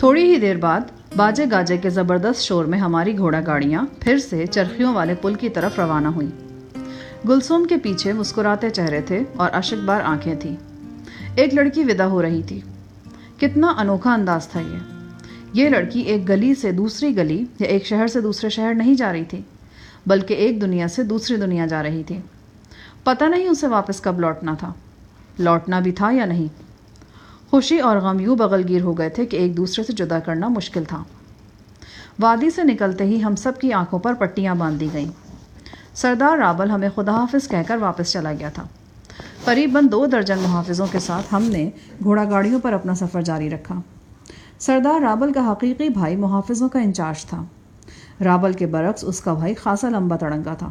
تھوڑی ہی دیر بعد باجے گاجے کے زبردست شور میں ہماری گھوڑا گاڑیاں پھر سے چرخیوں والے پل کی طرف روانہ ہوئیں۔ گلسوم کے پیچھے مسکراتے چہرے تھے اور اشک بار آنکھیں تھیں۔ ایک لڑکی ودا ہو رہی تھی۔ کتنا انوکھا انداز تھا یہ لڑکی ایک گلی سے دوسری گلی یا ایک شہر سے دوسرے شہر نہیں جا رہی تھی، بلکہ ایک دنیا سے دوسری دنیا جا رہی تھی۔ پتہ نہیں اسے واپس کب لوٹنا تھا، لوٹنا بھی تھا یا نہیں۔ خوشی اور غم یوں بغل گیر ہو گئے تھے کہ ایک دوسرے سے جدا کرنا مشکل تھا۔ وادی سے نکلتے ہی ہم سب کی آنکھوں پر پٹیاں باندھ دی گئیں۔ سردار رابل ہمیں خدا حافظ کہہ کر واپس چلا گیا تھا۔ قریباً 2 درجن محافظوں کے ساتھ ہم نے گھوڑا گاڑیوں پر اپنا سفر جاری رکھا۔ سردار رابل کا حقیقی بھائی محافظوں کا انچارج تھا۔ رابل کے برعکس اس کا بھائی خاصا لمبا تڑنگا تھا۔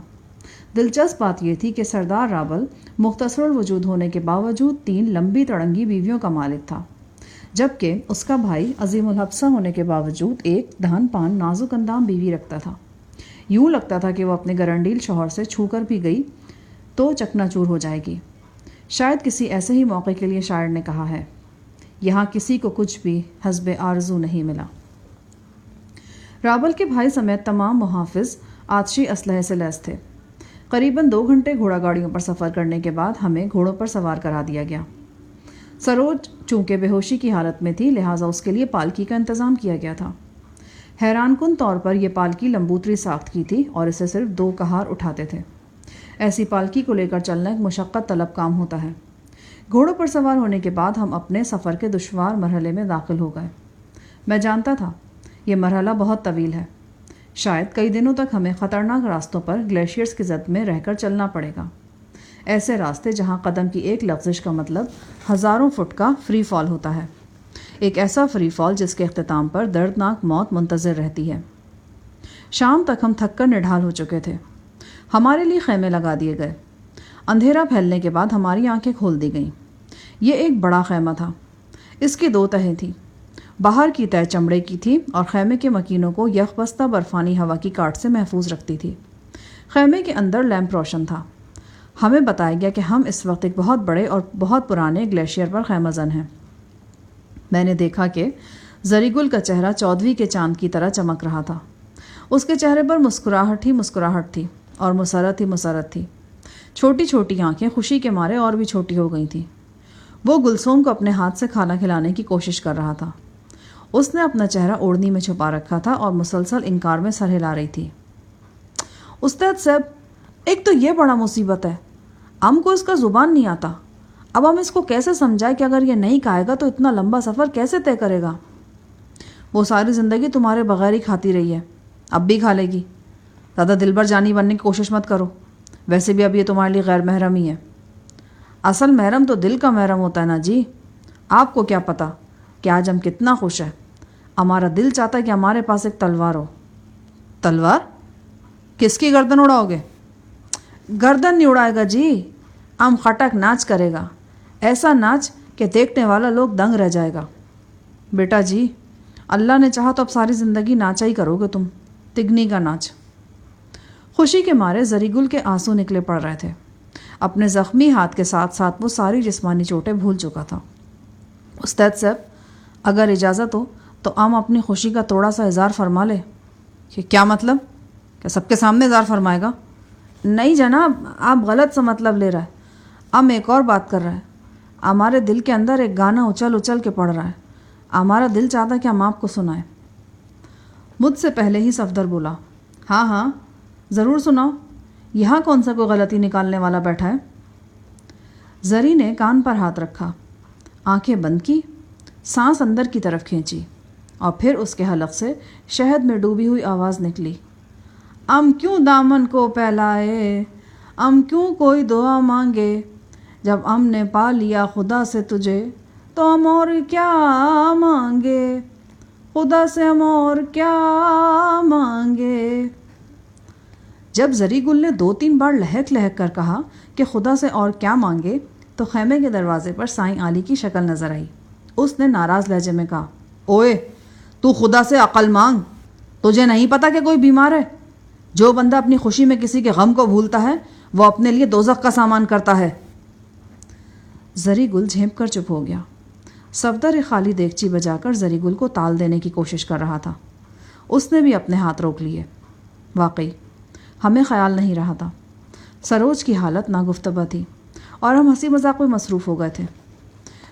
دلچسپ بات یہ تھی کہ سردار رابل مختصر الوجود ہونے کے باوجود 3 لمبی تڑنگی بیویوں کا مالک تھا، جبکہ اس کا بھائی عظیم الحبسہ ہونے کے باوجود ایک دہن پان نازک اندام بیوی رکھتا تھا۔ یوں لگتا تھا کہ وہ اپنے گرنڈیل شوہر سے چھو کر بھی گئی تو چکنا چور ہو جائے گی۔ شاید کسی ایسے ہی موقع کے لیے شاعر نے کہا ہے، یہاں کسی کو کچھ بھی حسب آرزو نہیں ملا۔ رابل کے بھائی سمیت تمام محافظ آتشی اسلحے سے لیس تھے۔ قریباً 2 گھنٹے گھوڑا گاڑیوں پر سفر کرنے کے بعد ہمیں گھوڑوں پر سوار کرا دیا گیا۔ سروج چونکہ بے ہوشی کی حالت میں تھی، لہٰذا اس کے لیے پالکی کا انتظام کیا گیا تھا۔ حیران کن طور پر یہ پالکی لمبوتری ساخت کی تھی اور اسے صرف 2 کہار اٹھاتے تھے۔ ایسی پالکی کو لے کر چلنا ایک مشقت طلب کام ہوتا ہے۔ گھوڑوں پر سوار ہونے کے بعد ہم اپنے سفر کے دشوار مرحلے میں داخل ہو گئے۔ میں جانتا تھا یہ مرحلہ بہت طویل ہے، شاید کئی دنوں تک ہمیں خطرناک راستوں پر گلیشیئرز کی زد میں رہ کر چلنا پڑے گا۔ ایسے راستے جہاں قدم کی ایک لغزش کا مطلب ہزاروں فٹ کا فری فال ہوتا ہے، ایک ایسا فری فال جس کے اختتام پر دردناک موت منتظر رہتی ہے۔ شام تک ہم تھک کر نڈھال ہو چکے تھے۔ ہمارے لیے خیمے لگا دیے گئے۔ اندھیرا پھیلنے کے بعد ہماری آنکھیں کھول دی گئیں۔ یہ ایک بڑا خیمہ تھا۔ اس کی 2 تہیں تھیں۔ باہر کی تہ چمڑے کی تھی اور خیمے کے مکینوں کو یخ بستہ برفانی ہوا کی کاٹ سے محفوظ رکھتی تھی۔ خیمے کے اندر لیمپ روشن تھا۔ ہمیں بتایا گیا کہ ہم اس وقت ایک بہت بڑے اور بہت پرانے گلیشیئر پر خیمہ زن ہیں۔ میں نے دیکھا کہ زری گل کا چہرہ 14ویں کے چاند کی طرح چمک رہا تھا۔ اس کے چہرے پر مسکراہٹ ہی مسکراہٹ تھی اور مسرت ہی مسرت تھی۔ چھوٹی چھوٹی آنکھیں خوشی کے مارے اور بھی چھوٹی ہو گئی تھیں۔ وہ گلسوم کو اپنے ہاتھ سے کھانا کھلانے کی کوشش کر رہا تھا۔ اس نے اپنا چہرہ اوڑھنی میں چھپا رکھا تھا اور مسلسل انکار میں سر ہلا رہی تھی۔ استاد صاحب، ایک تو یہ بڑا مصیبت ہے، ہم کو اس کا زبان نہیں آتا۔ اب ہم اس کو کیسے سمجھائے کہ اگر یہ نہیں کھائے گا تو اتنا لمبا سفر کیسے طے کرے گا؟ وہ ساری زندگی تمہارے بغیر ہی کھاتی رہی ہے، اب بھی کھا لے گی۔ زیادہ دلبر جانی بننے کی کوشش مت کرو، ویسے بھی اب یہ تمہارے لیے غیر محرم ہی ہے۔ اصل محرم تو دل کا محرم ہوتا ہے نا جی۔ آپ کو کیا پتا کہ آج ہم کتنا خوش ہیں۔ ہمارا دل چاہتا ہے کہ ہمارے پاس ایک تلوار ہو۔ تلوار؟ کس کی گردن اڑاؤ گے؟ گردن نہیں اڑائے گا جی، ہم خٹک ناچ کرے گا، ایسا ناچ کہ دیکھنے والا لوگ دنگ رہ جائے گا۔ بیٹا جی، اللہ نے چاہا تو اب ساری زندگی ناچا ہی کرو گے تم، تگنی کا ناچ۔ خوشی کے مارے زری گل کے آنسو نکلے پڑ رہے تھے۔ اپنے زخمی ہاتھ کے ساتھ ساتھ وہ ساری جسمانی چوٹیں بھول چکا تھا۔ استاد صاحب، اگر اجازت ہو تو ہم اپنی خوشی کا تھوڑا سا اظہار فرما لے۔ کہ کیا مطلب؟ کہ سب کے سامنے اظہار فرمائے گا؟ نہیں جناب، آپ غلط سا مطلب لے رہا ہے۔ ہم ایک اور بات کر رہے ہیں۔ ہمارے دل کے اندر ایک گانا اچل اچل کے پڑ رہا ہے، ہمارا دل چاہتا ہے کہ ہم آپ کو سنائیں۔ مجھ سے پہلے ہی صفدر بولا، ہاں ہاں ضرور سناؤ، یہاں کون سا کوئی غلطی نکالنے والا بیٹھا ہے؟ زری نے کان پر ہاتھ رکھا، آنکھیں بند کی، سانس اندر کی طرف کھینچی اور پھر اس کے حلق سے شہد میں ڈوبی ہوئی آواز نکلی، ہم کیوں دامن کو پھیلائے، ہم کیوں کوئی دعا مانگے، جب ہم نے پا لیا خدا سے تجھے تو ہم اور کیا مانگے، خدا سے ہم اور کیا مانگے۔ جب زری گل نے 2-3 بار لہک لہک کر کہا کہ خدا سے اور کیا مانگے تو خیمے کے دروازے پر سائیں علی کی شکل نظر آئی۔ اس نے ناراض لہجے میں کہا، اوئے تو خدا سے عقل مانگ، تجھے نہیں پتا کہ کوئی بیمار ہے؟ جو بندہ اپنی خوشی میں کسی کے غم کو بھولتا ہے وہ اپنے لیے دوزخ کا سامان کرتا ہے۔ زری گل جھینپ کر چپ ہو گیا۔ صفدر ایک خالی دیگچی بجا کر زری گل کو تال دینے کی کوشش کر رہا تھا۔ اس نے بھی اپنے ہاتھ روک لیے۔ واقعی ہمیں خیال نہیں رہا تھا۔ سروج کی حالت ناگفتبہ تھی اور ہم ہنسی مذاق میں مصروف ہو گئے تھے۔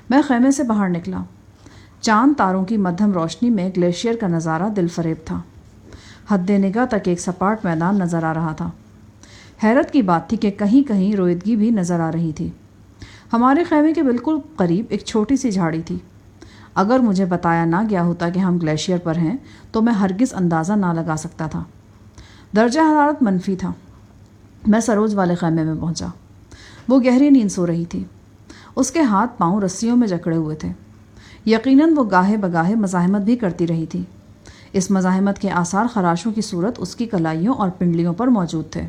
میں خیمے سے باہر نکلا۔ چاند تاروں کی مدھم روشنی میں گلیشیئر کا نظارہ دل فریب تھا۔ حد نگاہ تک ایک سپاٹ میدان نظر آ رہا تھا۔ حیرت کی بات تھی کہ کہیں کہیں رویدگی بھی نظر آ رہی تھی۔ ہمارے خیمے کے بالکل قریب ایک چھوٹی سی جھاڑی تھی۔ اگر مجھے بتایا نہ گیا ہوتا کہ ہم گلیشیئر پر ہیں تو میں ہرگز اندازہ نہ لگا سکتا تھا۔ درجہ حرارت منفی تھا۔ میں سروج والے خیمے میں پہنچا۔ وہ گہری نیند سو رہی تھی۔ اس کے ہاتھ پاؤں رسیوں میں جکڑے ہوئے تھے۔ یقیناً وہ گاہے بگاہے مزاحمت بھی کرتی رہی تھی۔ اس مزاحمت کے آثار خراشوں کی صورت اس کی کلائیوں اور پنڈلیوں پر موجود تھے۔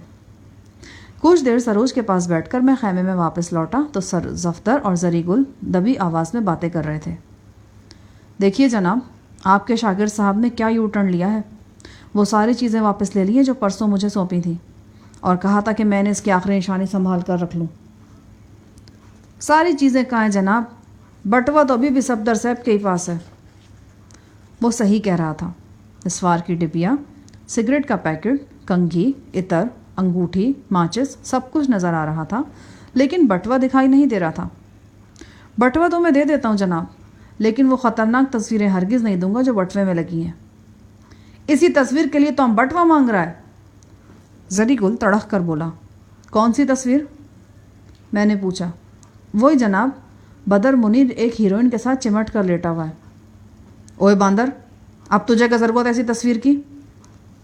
کچھ دیر سروج کے پاس بیٹھ کر میں خیمے میں واپس لوٹا تو صفدر اور زری گل دبی آواز میں باتیں کر رہے تھے۔ دیکھیے جناب، آپ کے شاگرد صاحب نے کیا یو ٹرن لیا ہے۔ وہ ساری چیزیں واپس لے لی ہیں جو پرسوں مجھے سونپی تھیں، اور کہا تھا کہ میں نے اس کی آخری نشانی سنبھال کر رکھ لوں۔ ساری چیزیں کہاں ہیں جناب؟ بٹوا تو ابھی بھی صفدر صاحب کے ہی پاس ہے۔ وہ صحیح کہہ رہا تھا۔ اسوار کی ڈبیا، سگریٹ کا پیکٹ، کنگھی، عطر، انگوٹھی، ماچس، سب کچھ نظر آ رہا تھا، لیکن بٹوا دکھائی نہیں دے رہا تھا۔ بٹوا تو میں دے دیتا ہوں جناب، لیکن وہ خطرناک تصویریں ہرگز نہیں دوں گا جو بٹوے میں لگی ہیں۔ اسی تصویر کے لیے تو ہم بٹوا مانگ رہا ہے۔ زری گل تڑخ کر بولا۔ کون سی تصویر؟ میں نے پوچھا۔ وہی جناب، بدر منیر ایک ہیروئن کے ساتھ چمٹ کر لیٹا ہوا ہے۔ اوئے باندر، اب تجھے کیا ضرورت ہے ایسی تصویر کی؟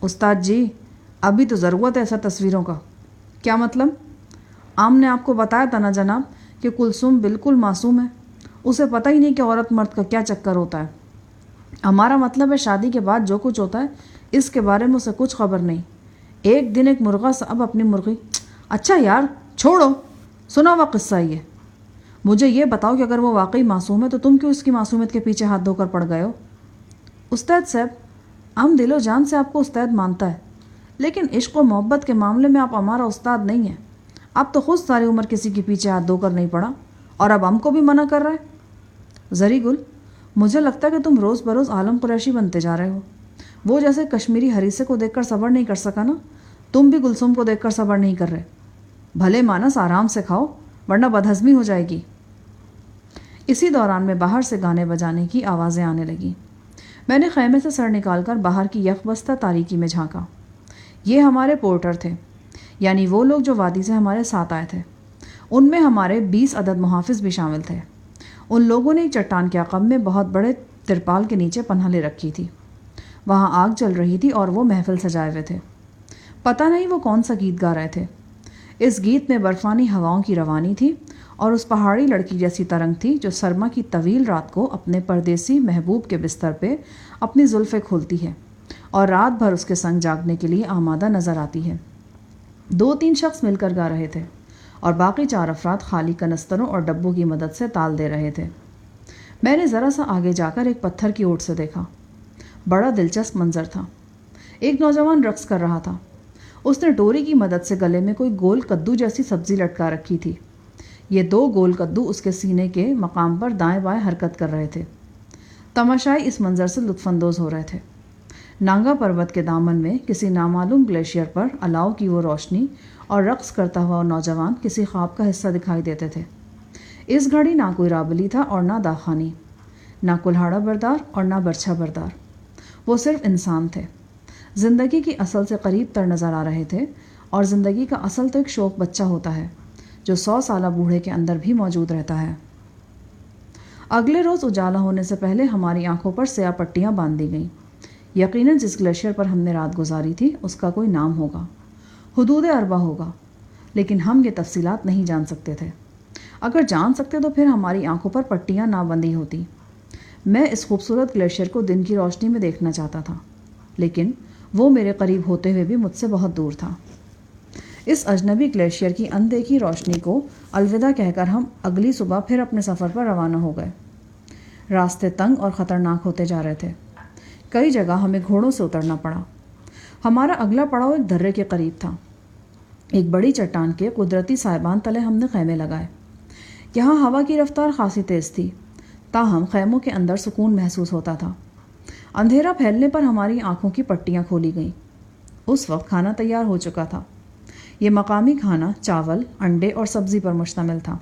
استاد جی، ابھی تو ضرورت ہے ایسا تصویروں کا۔ کیا مطلب؟ عام نے آپ کو بتایا تھا نا جناب کہ کلثوم بالکل معصوم ہے، اسے پتہ ہی نہیں کہ عورت مرد کا کیا چکر ہوتا ہے۔ ہمارا مطلب ہے شادی کے بعد جو کچھ ہوتا ہے اس کے بارے میں اسے کچھ خبر نہیں۔ ایک دن ایک مرغا صاحب اپنی مرغی… اچھا یار چھوڑو، سنا ہوا قصہ ہی ہے۔ مجھے یہ بتاؤ کہ اگر وہ واقعی معصوم ہے تو تم کیوں اس کی معصومیت کے پیچھے ہاتھ دھو کر پڑ گئے ہو؟ استاد صاحب، ہم دل و جان سے آپ کو استاد مانتا ہے، لیکن عشق و محبت کے معاملے میں آپ ہمارا استاد نہیں ہیں۔ اب تو خود ساری عمر کسی کے پیچھے ہاتھ دھو کر نہیں پڑا اور اب ہم کو بھی منع کر رہے ہیں۔ زری گل، مجھے لگتا ہے کہ تم روز بروز عالم قریشی بنتے جا رہے ہو۔ وہ جیسے کشمیری ہریسے کو دیکھ کر صبر نہیں کر سکا نا، تم بھی گلثوم کو دیکھ کر صبر نہیں کر رہے۔ بھلے مانس آرام سے کھاؤ ورنہ بدہضمی ہو جائے گی۔ اسی دوران میں باہر سے گانے بجانے کی آوازیں آنے لگیں۔ میں نے خیمے سے سر نکال کر باہر کی یک بستہ تاریکی میں جھانکا۔ یہ ہمارے پورٹر تھے، یعنی وہ لوگ جو وادی سے ہمارے ساتھ آئے تھے۔ ان میں ہمارے 20 عدد محافظ بھی شامل تھے۔ ان لوگوں نے ایک چٹان کے عقب میں بہت بڑے ترپال کے نیچے پناہ لے رکھی تھی۔ وہاں آگ جل رہی تھی اور وہ محفل سجائے ہوئے تھے۔ پتہ نہیں وہ کون سا گیت گا رہے تھے۔ اس گیت میں برفانی ہواؤں کی روانی تھی اور اس پہاڑی لڑکی جیسی ترنگ تھی جو سرما کی طویل رات کو اپنے پردیسی محبوب کے بستر پہ اپنی زلفیں کھولتی ہے اور رات بھر اس کے سنگ جاگنے کے لیے آمادہ نظر آتی ہے۔ 2-3 شخص مل کر گا رہے تھے اور باقی 4 افراد خالی کنستروں اور ڈبوں کی مدد سے تال دے رہے تھے۔ میں نے ذرا سا آگے جا کر ایک پتھر کی اوٹ سے دیکھا۔ بڑا دلچسپ منظر تھا۔ ایک نوجوان رقص کر رہا تھا۔ اس نے ڈوری کی مدد سے گلے میں کوئی گول کدو جیسی سبزی لٹکا رکھی تھی۔ یہ 2 گول کدو اس کے سینے کے مقام پر دائیں بائیں حرکت کر رہے تھے۔ تماشائی اس منظر سے لطف اندوز ہو رہے تھے۔ نانگا پروت کے دامن میں کسی نامعلوم گلیشیئر پر الاؤ کی وہ روشنی اور رقص کرتا ہوا نوجوان کسی خواب کا حصہ دکھائی دیتے تھے۔ اس گھڑی نہ کوئی رابلی تھا اور نہ داخانی، نہ کلہاڑا بردار اور نہ برچھا بردار۔ وہ صرف انسان تھے۔ زندگی کی اصل سے قریب تر نظر آ رہے تھے، اور زندگی کا اصل تو ایک شوخ بچہ ہوتا ہے جو 100 سالہ بوڑھے کے اندر بھی موجود رہتا ہے۔ اگلے روز اجالا ہونے سے پہلے ہماری آنکھوں پر سیاہ پٹیاں باندھ دی گئیں۔ یقیناً جس گلیشیئر پر ہم نے رات گزاری تھی اس کا کوئی نام ہوگا، حدود اربع ہوگا، لیکن ہم یہ تفصیلات نہیں جان سکتے تھے۔ اگر جان سکتے تو پھر ہماری آنکھوں پر پٹیاں نہ بندھی ہوتی۔ میں اس خوبصورت گلیشیئر کو دن کی روشنی میں دیکھنا چاہتا تھا، لیکن وہ میرے قریب ہوتے ہوئے بھی مجھ سے بہت دور تھا۔ اس اجنبی گلیشیئر کی اندیکھی روشنی کو الوداع کہہ کر ہم اگلی صبح پھر اپنے سفر پر روانہ ہو گئے۔ راستے تنگ اور خطرناک ہوتے جا رہے تھے۔ کئی جگہ ہمیں گھوڑوں سے اترنا پڑا۔ ہمارا اگلا پڑاؤ ایک درے کے قریب تھا۔ ایک بڑی چٹان کے قدرتی سائبان تلے ہم نے خیمے لگائے۔ یہاں ہوا کی رفتار خاصی تیز تھی۔ تاہم خیموں کے اندر سکون محسوس ہوتا تھا۔ اندھیرا پھیلنے پر ہماری آنکھوں کی پٹیاں کھولی گئیں۔ اس وقت کھانا تیار ہو چکا تھا۔ یہ مقامی کھانا چاول، انڈے اور سبزی پر مشتمل تھا۔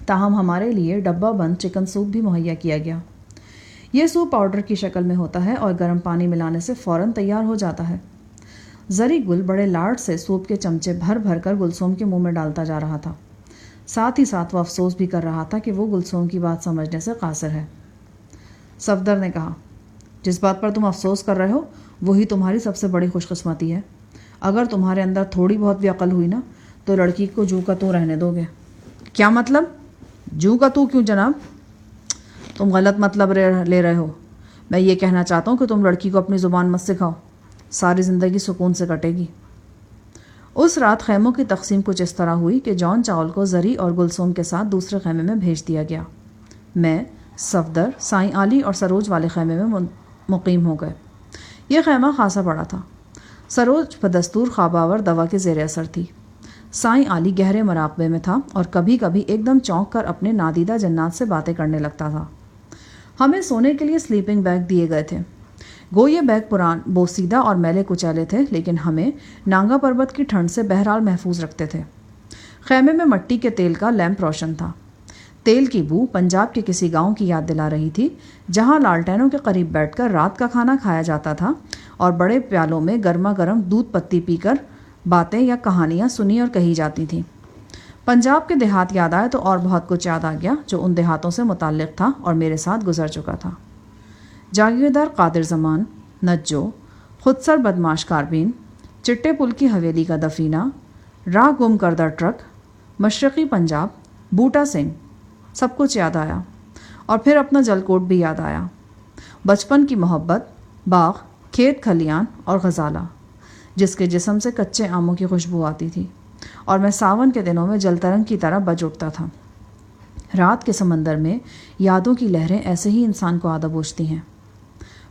تاہم ہمارے لیے ڈبہ بند چکن سوپ بھی مہیا کیا گیا۔ یہ سوپ پاؤڈر کی شکل میں ہوتا ہے اور گرم پانی ملانے سے فوراً تیار ہو جاتا ہے۔ زری گل بڑے لاڈ سے سوپ کے چمچے بھر بھر کر گلسوم کے منہ میں ڈالتا جا رہا تھا۔ ساتھ ہی ساتھ وہ افسوس بھی کر رہا تھا کہ وہ گلسوم کی بات سمجھنے سے قاصر ہے۔ صفدر نے کہا، جس بات پر تم افسوس کر رہے ہو وہی تمہاری سب سے بڑی خوش قسمتی ہے۔ اگر تمہارے اندر تھوڑی بہت بھی عقل ہوئی نا تو لڑکی کو جوں کا توں رہنے دو گے۔ کیا مطلب؟ جوں کا تو کیوں جناب؟ تم غلط مطلب لے رہے ہو۔ میں یہ کہنا چاہتا ہوں کہ تم لڑکی کو اپنی زبان مت سکھاؤ، ساری زندگی سکون سے کٹے گی۔ اس رات خیموں کی تقسیم کچھ اس طرح ہوئی کہ جان چاول کو زری اور گلسوم کے ساتھ دوسرے خیمے میں بھیج دیا گیا۔ میں، صفدر، سائیں علی اور سروج والے خیمے میں مقیم ہو گئے۔ یہ خیمہ خاصا بڑا تھا۔ سروج بدستور خواب آور دوا کے زیر اثر تھی۔ سائیں علی گہرے مراقبے میں تھا اور کبھی کبھی ایک دم چونک کر اپنے نادیدہ جنات سے باتیں کرنے لگتا تھا۔ ہمیں سونے کے لیے سلیپنگ بیگ دیے گئے تھے۔ گو یہ بیگ بوسیدہ اور میلے کچیلے تھے، لیکن ہمیں نانگا پربت کی ٹھنڈ سے بہرحال محفوظ رکھتے تھے۔ خیمے میں مٹی کے تیل کا لیمپ روشن تھا۔ تیل کی بو پنجاب کے کسی گاؤں کی یاد دلا رہی تھی، جہاں لالٹینوں کے قریب بیٹھ کر رات کا کھانا کھایا جاتا تھا اور بڑے پیالوں میں گرما گرم دودھ پتی پی کر باتیں یا کہانیاں سنی اور کہی جاتی تھیں۔ پنجاب کے دیہات یاد آئے تو اور بہت کچھ یاد آ گیا جو ان دیہاتوں سے متعلق تھا اور میرے ساتھ گزر چکا تھا۔ جاگیردار قادر زمان، نجو، خودسر بدماش کاربین، چٹے پل کی حویلی کا دفینہ، راہ گم کردہ ٹرک، مشرقی پنجاب، بوٹا سنگھ، سب کچھ یاد آیا۔ اور پھر اپنا جل کوٹ بھی یاد آیا، بچپن کی محبت، باغ، کھیت کھلیان اور غزالہ جس کے جسم سے کچے آموں کی خوشبو آتی تھی اور میں ساون کے دنوں میں جل ترنگ کی طرح بج اٹھتا تھا۔ رات کے سمندر میں یادوں کی لہریں ایسے ہی انسان کو آدھا بوجھتی ہیں۔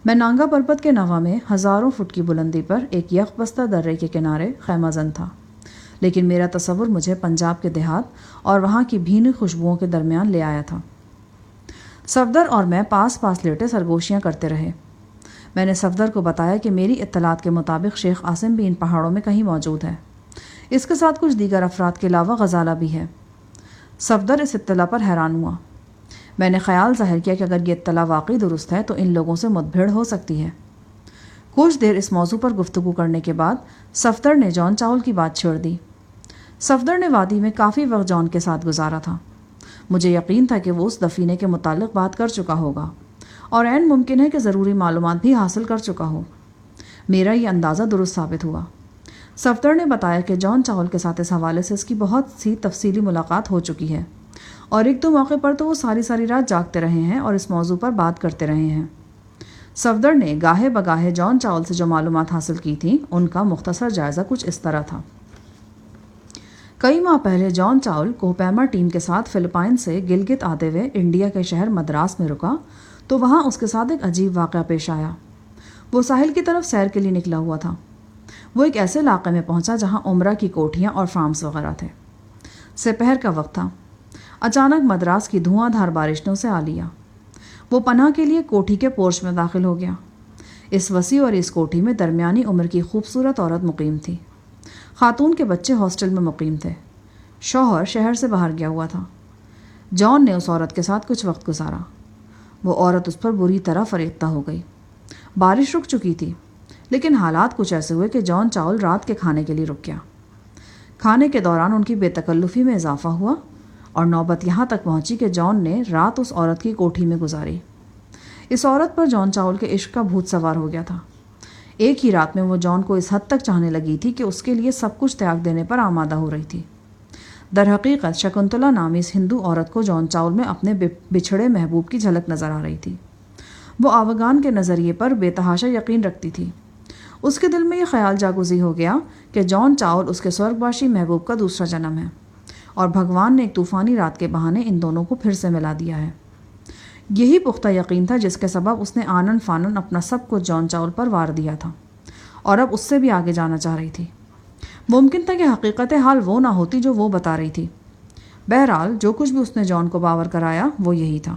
میں نانگا پربت کے نوا میں ہزاروں فٹ کی بلندی پر ایک یخ بستہ درے کے کنارے خیمہ زن تھا، لیکن میرا تصور مجھے پنجاب کے دیہات اور وہاں کی بھینی خوشبوؤں کے درمیان لے آیا تھا۔ صفدر اور میں پاس پاس لیٹے سرگوشیاں کرتے رہے۔ میں نے صفدر کو بتایا کہ میری اطلاعات کے مطابق شیخ عاصم بھی ان پہاڑوں میں کہیں موجود ہے۔ اس کے ساتھ کچھ دیگر افراد کے علاوہ غزالہ بھی ہے۔ صفدر اس اطلاع پر حیران ہوا۔ میں نے خیال ظاہر کیا کہ اگر یہ اطلاع واقعی درست ہے تو ان لوگوں سے مدبھیڑ ہو سکتی ہے۔ کچھ دیر اس موضوع پر گفتگو کرنے کے بعد صفدر نے جان چاول کی بات چھیڑ دی۔ صفدر نے وادی میں کافی وقت جان کے ساتھ گزارا تھا۔ مجھے یقین تھا کہ وہ اس دفینے کے متعلق بات کر چکا ہوگا اور عین ممکن ہے کہ ضروری معلومات بھی حاصل کر چکا ہو۔ میرا یہ اندازہ درست ثابت ہوا۔ صفدر نے بتایا کہ جان چاول کے ساتھ اس حوالے سے اس کی بہت سی تفصیلی ملاقات ہو چکی ہے اور ایک دو موقع پر تو وہ ساری رات جاگتے رہے ہیں اور اس موضوع پر بات کرتے رہے ہیں۔ صفدر نے گاہے بگاہے جان چاول سے جو معلومات حاصل کی تھیں ان کا مختصر جائزہ کچھ اس طرح تھا۔ کئی ماہ پہلے جان چاول کوہپیما ٹیم کے ساتھ فلپائن سے گلگت آتے ہوئے انڈیا کے شہر مدراس میں رکا تو وہاں اس کے ساتھ ایک عجیب واقعہ پیش آیا۔ وہ ساحل کی طرف سیر کے لیے نکلا ہوا تھا۔ وہ ایک ایسے علاقے میں پہنچا جہاں عمرہ کی کوٹھیاں اور فارمز وغیرہ تھے۔ سپہر کا وقت تھا۔ اچانک مدراس کی دھواں دھار بارش نے اسے آ لیا۔ وہ پناہ کے لیے کوٹھی کے پورچ میں داخل ہو گیا۔ اس وسیع اور اس کوٹھی میں درمیانی عمر کی خوبصورت عورت مقیم تھی۔ خاتون کے بچے ہاسٹل میں مقیم تھے۔ شوہر شہر سے باہر گیا ہوا تھا۔ جان نے اس عورت کے ساتھ کچھ وقت گزارا۔ وہ عورت اس پر بری طرح فریفتہ ہو گئی۔ بارش رک چکی تھی، لیکن حالات کچھ ایسے ہوئے کہ جان چاول رات کے کھانے کے لیے رک گیا۔ کھانے کے دوران ان کی بے تکلفی میں اضافہ ہوا اور نوبت یہاں تک پہنچی کہ جان نے رات اس عورت کی کوٹھی میں گزاری۔ اس عورت پر جان چاول کے عشق کا بھوت سوار ہو گیا تھا۔ ایک ہی رات میں وہ جان کو اس حد تک چاہنے لگی تھی کہ اس کے لیے سب کچھ تیاگ دینے پر آمادہ ہو رہی تھی۔ در حقیقت شکنتلا نامی اس ہندو عورت کو جان چاول میں اپنے بچھڑے محبوب کی جھلک نظر آ رہی تھی۔ وہ آوگان کے نظریے پر بے تحاشا یقین رکھتی تھی۔ اس کے دل میں یہ خیال جاگزی ہو گیا کہ جان چاول اس کے سورگواشی محبوب کا دوسرا جنم ہے اور بھگوان نے ایک طوفانی رات کے بہانے ان دونوں کو پھر سے ملا دیا ہے۔ یہی پختہ یقین تھا جس کے سبب اس نے آنن فانن اپنا سب کچھ جان چاول پر وار دیا تھا اور اب اس سے بھی آگے جانا چاہ رہی تھی۔ ممکن تھا کہ حقیقت حال وہ نہ ہوتی جو وہ بتا رہی تھی۔ بہرحال جو کچھ بھی اس نے جان کو باور کرایا وہ یہی تھا۔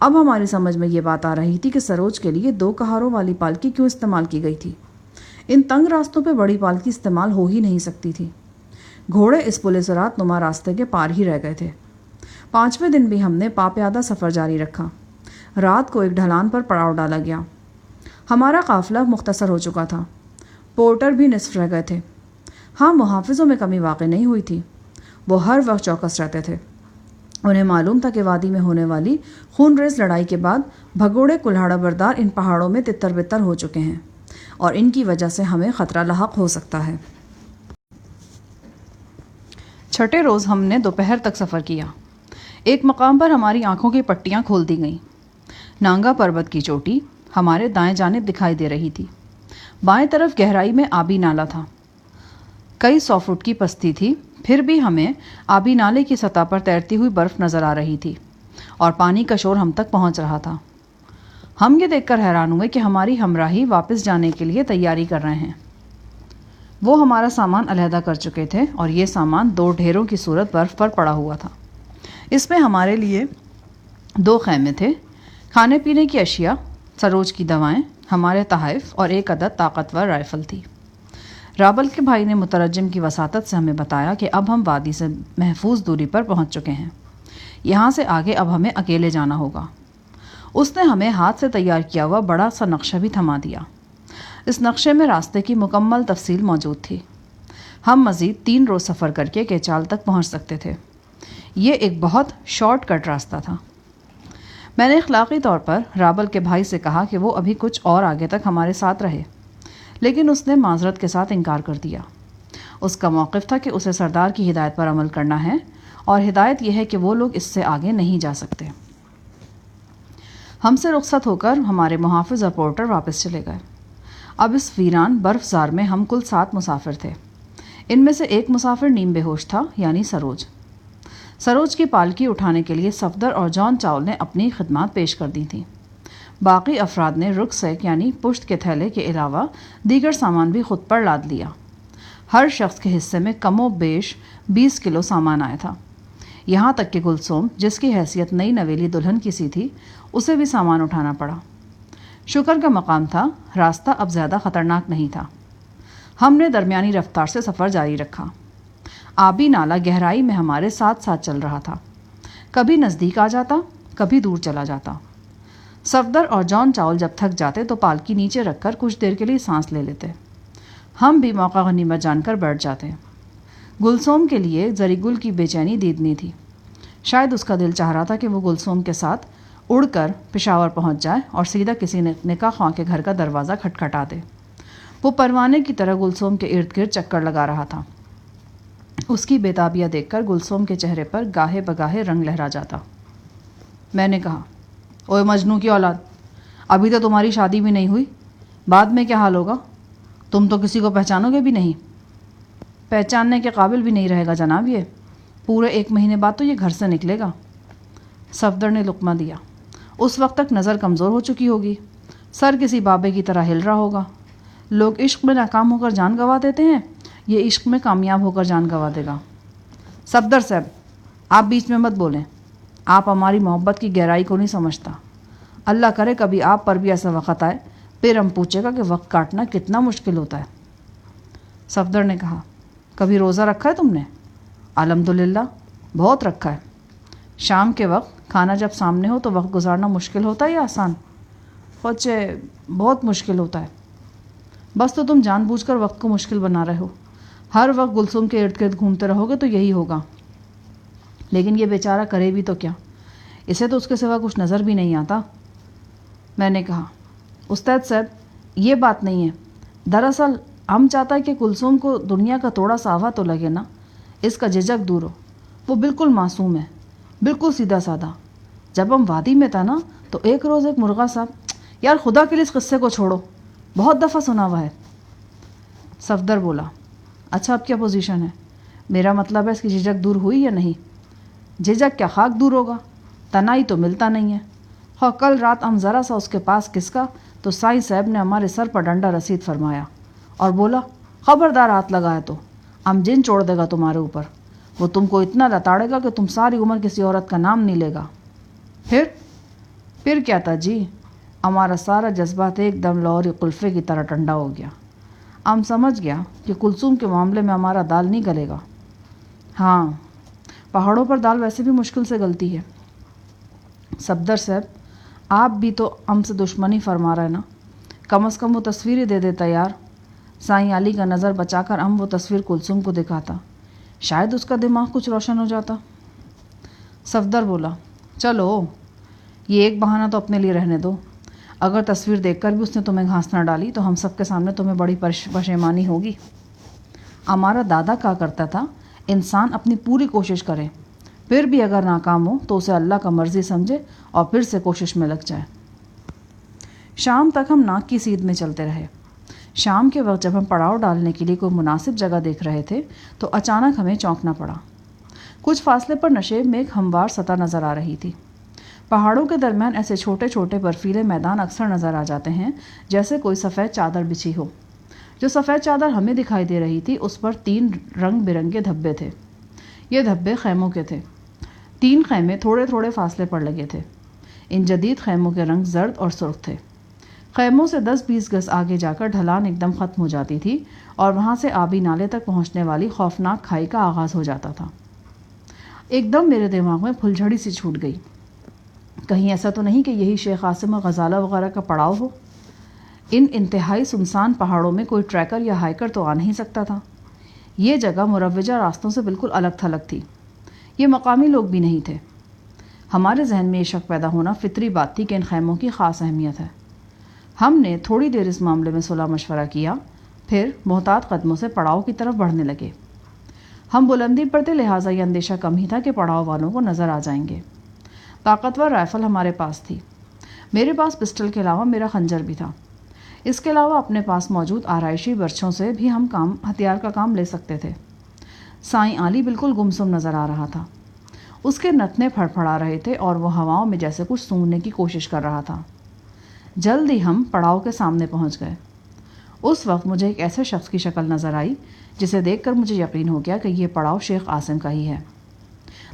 اب ہماری سمجھ میں یہ بات آ رہی تھی کہ سروج کے لیے 2 کہاروں والی پالکی کیوں استعمال کی گئی تھی۔ ان تنگ راستوں پہ بڑی پالکی استعمال ہو ہی نہیں سکتی تھی۔ گھوڑے اس پولیس رات نما راستے کے پار ہی رہ گئے تھے۔ 5ویں دن بھی ہم نے پاپیادہ سفر جاری رکھا۔ رات کو ایک ڈھلان پر پڑاؤ ڈالا گیا۔ ہمارا قافلہ مختصر ہو چکا تھا، پورٹر بھی نصف رہ گئے تھے۔ ہاں، محافظوں میں کمی واقع نہیں ہوئی تھی، وہ ہر وقت چوکس رہتے تھے۔ انہیں معلوم تھا کہ وادی میں ہونے والی خون ریز لڑائی کے بعد بھگوڑے کلہاڑا بردار ان پہاڑوں میں تتر بتر ہو چکے ہیں اور ان کی وجہ سے ہمیں خطرہ لاحق ہو سکتا ہے۔ 6 روز ہم نے دوپہر تک سفر کیا۔ ایک مقام پر ہماری آنکھوں کی پٹیاں کھول دی گئیں۔ نانگا پربت کی چوٹی ہمارے دائیں جانب دکھائی دے رہی تھی۔ بائیں طرف گہرائی میں آبی نالا تھا، کئی 100 فٹ کی پستی تھی، پھر بھی ہمیں آبی نالے کی سطح پر تیرتی ہوئی برف نظر آ رہی تھی اور پانی کا شور ہم تک پہنچ رہا تھا۔ ہم یہ دیکھ کر حیران ہوئے کہ ہماری ہمراہی واپس جانے کے لیے تیاری کر رہے ہیں۔ وہ ہمارا سامان علیحدہ کر چکے تھے اور یہ سامان 2 ڈھیروں کی صورت برف پر پڑا ہوا تھا۔ اس میں ہمارے لیے 2 خیمے تھے، کھانے پینے کی اشیاء، سروج کی دوائیں، ہمارے تحائف اور ایک عدد طاقتور رائفل تھی۔ رابل کے بھائی نے مترجم کی وساطت سے ہمیں بتایا کہ اب ہم وادی سے محفوظ دوری پر پہنچ چکے ہیں، یہاں سے آگے اب ہمیں اکیلے جانا ہوگا۔ اس نے ہمیں ہاتھ سے تیار کیا ہوا بڑا سا نقشہ بھی تھما دیا۔ اس نقشے میں راستے کی مکمل تفصیل موجود تھی۔ ہم مزید 3 روز سفر کر کے کیچال تک پہنچ سکتے تھے۔ یہ ایک بہت شارٹ کٹ راستہ تھا۔ میں نے اخلاقی طور پر رابل کے بھائی سے کہا کہ وہ ابھی کچھ اور آگے تک ہمارے ساتھ رہے، لیکن اس نے معذرت کے ساتھ انکار کر دیا۔ اس کا موقف تھا کہ اسے سردار کی ہدایت پر عمل کرنا ہے اور ہدایت یہ ہے کہ وہ لوگ اس سے آگے نہیں جا سکتے۔ ہم سے رخصت ہو کر ہمارے محافظ اور پورٹر واپس چلے گئے۔ اب اس ویران برف زار میں ہم کل 7 مسافر تھے۔ ان میں سے ایک مسافر نیم بے ہوش تھا، یعنی سروج کی پالکی اٹھانے کے لیے صفدر اور جان چاول نے اپنی خدمات پیش کر دی تھیں۔ باقی افراد نے رکسیک یعنی پشت کے تھیلے کے علاوہ دیگر سامان بھی خود پر لاد لیا۔ ہر شخص کے حصے میں کم و بیش 20 کلو سامان آیا تھا، یہاں تک کہ گلسوم، جس کی حیثیت نئی نویلی دلہن کی سی تھی، اسے بھی سامان اٹھانا پڑا۔ شکر کا مقام تھا، راستہ اب زیادہ خطرناک نہیں تھا۔ ہم نے درمیانی رفتار سے سفر جاری رکھا۔ آبی نالا گہرائی میں ہمارے ساتھ ساتھ چل رہا تھا، کبھی نزدیک آ جاتا، کبھی دور چلا جاتا۔ صفدر اور جان چاول جب تھک جاتے تو پالکی نیچے رکھ کر کچھ دیر کے لیے سانس لے لیتے۔ ہم بھی موقع غنیمت جان کر بیٹھ جاتے۔ گلسوم کے لیے زری گل کی بے چینی دیدنی تھی۔ شاید اس کا دل چاہ رہا تھا کہ وہ گلسوم کے ساتھ اڑ کر پشاور پہنچ جائے اور سیدھا کسی نکاح خواہ کے گھر کا دروازہ کھٹکھٹا دے۔ وہ پروانے کی طرح گلسوم کے ارد گرد چکر لگا رہا تھا۔ اس کی بےتابیاں دیکھ کر گلسوم کے چہرے پر گاہے بگاہے رنگ لہرا جاتا۔ میں نے کہا، اوے مجنوں کی اولاد، ابھی تو تمہاری شادی بھی نہیں ہوئی، بعد میں کیا حال ہوگا؟ تم تو کسی کو پہچانو گے بھی نہیں۔ پہچاننے کے قابل بھی نہیں رہے گا جناب، یہ پورے 1 مہینے بعد تو یہ گھر سے نکلے گا۔ صفدر نے لقمہ دیا۔ اس وقت تک نظر کمزور ہو چکی ہوگی، سر کسی بابے کی طرح ہل رہا ہوگا۔ لوگ عشق میں ناکام ہو کر جان گنوا دیتے ہیں، یہ عشق میں کامیاب ہو کر جان گنوا دے گا۔ صفدر صاحب، آپ بیچ میں مت بولیں، آپ ہماری محبت کی گہرائی کو نہیں سمجھتا۔ اللہ کرے کبھی آپ پر بھی ایسا وقت آئے، پھر ہم پوچھے گا کہ وقت کاٹنا کتنا مشکل ہوتا ہے۔ صفدر نے کہا، کبھی روزہ رکھا ہے تم نے؟ الحمدللہ، بہت رکھا ہے۔ شام کے وقت کھانا جب سامنے ہو تو وقت گزارنا مشکل ہوتا ہے یا آسان؟ خوچے بہت مشکل ہوتا ہے۔ بس تو تم جان بوجھ کر وقت کو مشکل بنا رہے ہو، ہر وقت گلسوم کے ارد گرد گھومتے رہو گے تو یہی ہوگا۔ لیکن یہ بیچارہ کرے بھی تو کیا، اسے تو اس کے سوا کچھ نظر بھی نہیں آتا۔ میں نے کہا، استاد صاحب یہ بات نہیں ہے، دراصل ہم چاہتا ہے کہ کلثوم کو دنیا کا تھوڑا سا آوا تو لگے نا، اس کا جھجک دور ہو۔ وہ بالکل معصوم ہے، بالکل سیدھا سادہ۔ جب ہم وادی میں تھا نا تو ایک روز ایک مرغا صاحب، یار خدا کے لیے اس قصے کو چھوڑو، بہت دفعہ سنا ہوا ہے۔ صفدر بولا، اچھا اب کیا پوزیشن ہے؟ میرا مطلب ہے اس کی جھجک دور ہوئی یا نہیں؟ جھجک کیا خاک دور ہوگا، تنائی تو ملتا نہیں ہے۔ اور کل رات ہم ذرا سا اس کے پاس کسکا تو سائیں صاحب نے ہمارے سر پر ڈنڈا رسید فرمایا اور بولا، خبردار ہاتھ لگایا تو ہم جن چھوڑ دے گا تمہارے اوپر۔ وہ تم کو اتنا لتاڑے گا کہ تم ساری عمر کسی عورت کا نام نہیں لے گا۔ پھر پھر کیا تھا جی، ہمارا سارا جذبات ایک دم لاہوری قلفے کی طرح ٹھنڈا ہو گیا. ہم سمجھ گیا کہ کلثوم کے معاملے میں ہمارا دال نہیں گلے گا. ہاں، پہاڑوں پر دال ویسے بھی مشکل سے گلتی ہے. صفدر صاحب، آپ بھی تو ہم سے دشمنی فرما رہے نا. کم از کم وہ تصویریں دے دیتا یار. سائیں علی کا نظر بچا کر ہم وہ تصویر کلثوم کو دکھاتا، شاید اس کا دماغ کچھ روشن ہو جاتا. صفدر بولا، چلو یہ ایک بہانہ تو اپنے لیے رہنے دو. اگر تصویر دیکھ کر بھی اس نے تمہیں گھاس نہ ڈالی تو ہم سب کے سامنے تمہیں بڑی پشیمانی ہوگی. ہمارا دادا کہا کرتا تھا، انسان اپنی پوری کوشش کرے، پھر بھی اگر ناکام ہو تو اسے اللہ کا مرضی سمجھے اور پھر سے کوشش میں لگ جائے. شام تک ہم ناک کی سیدھ میں چلتے رہے. شام کے وقت جب ہم پڑاؤ ڈالنے کے لیے کوئی مناسب جگہ دیکھ رہے تھے تو اچانک ہمیں چونکنا پڑا. کچھ فاصلے پر نشیب میں ایک ہموار سطح نظر آ رہی تھی. پہاڑوں کے درمیان ایسے چھوٹے چھوٹے برفیلے میدان اکثر نظر آ جاتے ہیں جیسے کوئی سفید چادر بچھی ہو. جو سفید چادر ہمیں دکھائی دے رہی تھی اس پر 3 رنگ برنگے دھبے تھے. یہ دھبے خیموں کے تھے. 3 خیمے تھوڑے تھوڑے فاصلے پر لگے تھے. ان جدید خیموں کے رنگ زرد اور سرخ تھے. خیموں سے 10-20 گز آگے جا کر ڈھلان ایک دم ختم ہو جاتی تھی اور وہاں سے آبی نالے تک پہنچنے والی خوفناک کھائی کا آغاز ہو جاتا تھا. ایک دم میرے دماغ میں پھلجھڑی سی چھوٹ گئی. کہیں ایسا تو نہیں کہ یہی شیخ عاصم اور غزالہ وغیرہ کا پڑاؤ ہو؟ ان انتہائی سنسان پہاڑوں میں کوئی ٹریکر یا ہائیکر تو آ نہیں سکتا تھا. یہ جگہ مروجہ راستوں سے بالکل الگ تھلگ تھی. یہ مقامی لوگ بھی نہیں تھے. ہمارے ذہن میں یہ شک پیدا ہونا فطری بات تھی کہ ان خیموں کی خاص اہمیت ہے. ہم نے تھوڑی دیر اس معاملے میں صلاح مشورہ کیا، پھر محتاط قدموں سے پڑاؤ کی طرف بڑھنے لگے. ہم بلندی پر تھے، لہٰذا یہ اندیشہ کم ہی تھا کہ پڑاؤ والوں کو نظر آ جائیں گے. طاقتور رائفل ہمارے پاس تھی. میرے پاس پسٹل کے علاوہ میرا خنجر بھی تھا. اس کے علاوہ اپنے پاس موجود آرائشی برچھوں سے بھی ہم ہتھیار کا کام لے سکتے تھے. سائیں علی بالکل گمسم نظر آ رہا تھا. اس کے نتنے پھڑپھڑا رہے تھے اور وہ ہواؤں میں جیسے کچھ سونگھنے کی کوشش کر رہا تھا. جلد ہی ہم پڑاؤ کے سامنے پہنچ گئے. اس وقت مجھے ایک ایسے شخص کی شکل نظر آئی جسے دیکھ کر مجھے یقین ہو گیا کہ یہ پڑاؤ شیخ عاصم کا ہی ہے.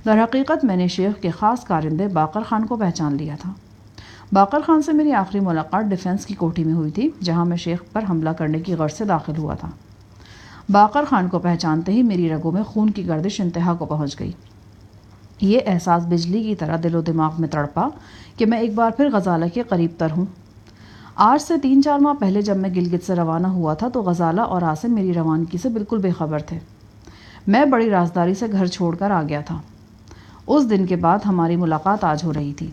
در حقیقت میں نے شیخ کے خاص کارندے باقر خان کو پہچان لیا تھا. باقر خان سے میری آخری ملاقات ڈیفنس کی کوٹھی میں ہوئی تھی جہاں میں شیخ پر حملہ کرنے کی غرض سے داخل ہوا تھا. باقر خان کو پہچانتے ہی میری رگوں میں خون کی گردش انتہا کو پہنچ گئی. یہ احساس بجلی کی طرح دل و دماغ میں تڑپا کہ میں ایک بار پھر غزالہ کے قریب تر ہوں. آج سے 3-4 ماہ پہلے جب میں گلگت سے روانہ ہوا تھا تو غزالہ اور عاصم میری روانگی سے بالکل بے خبر تھے. میں بڑی رازداری سے گھر چھوڑ کر آ گیا تھا. اس دن کے بعد ہماری ملاقات آج ہو رہی تھی.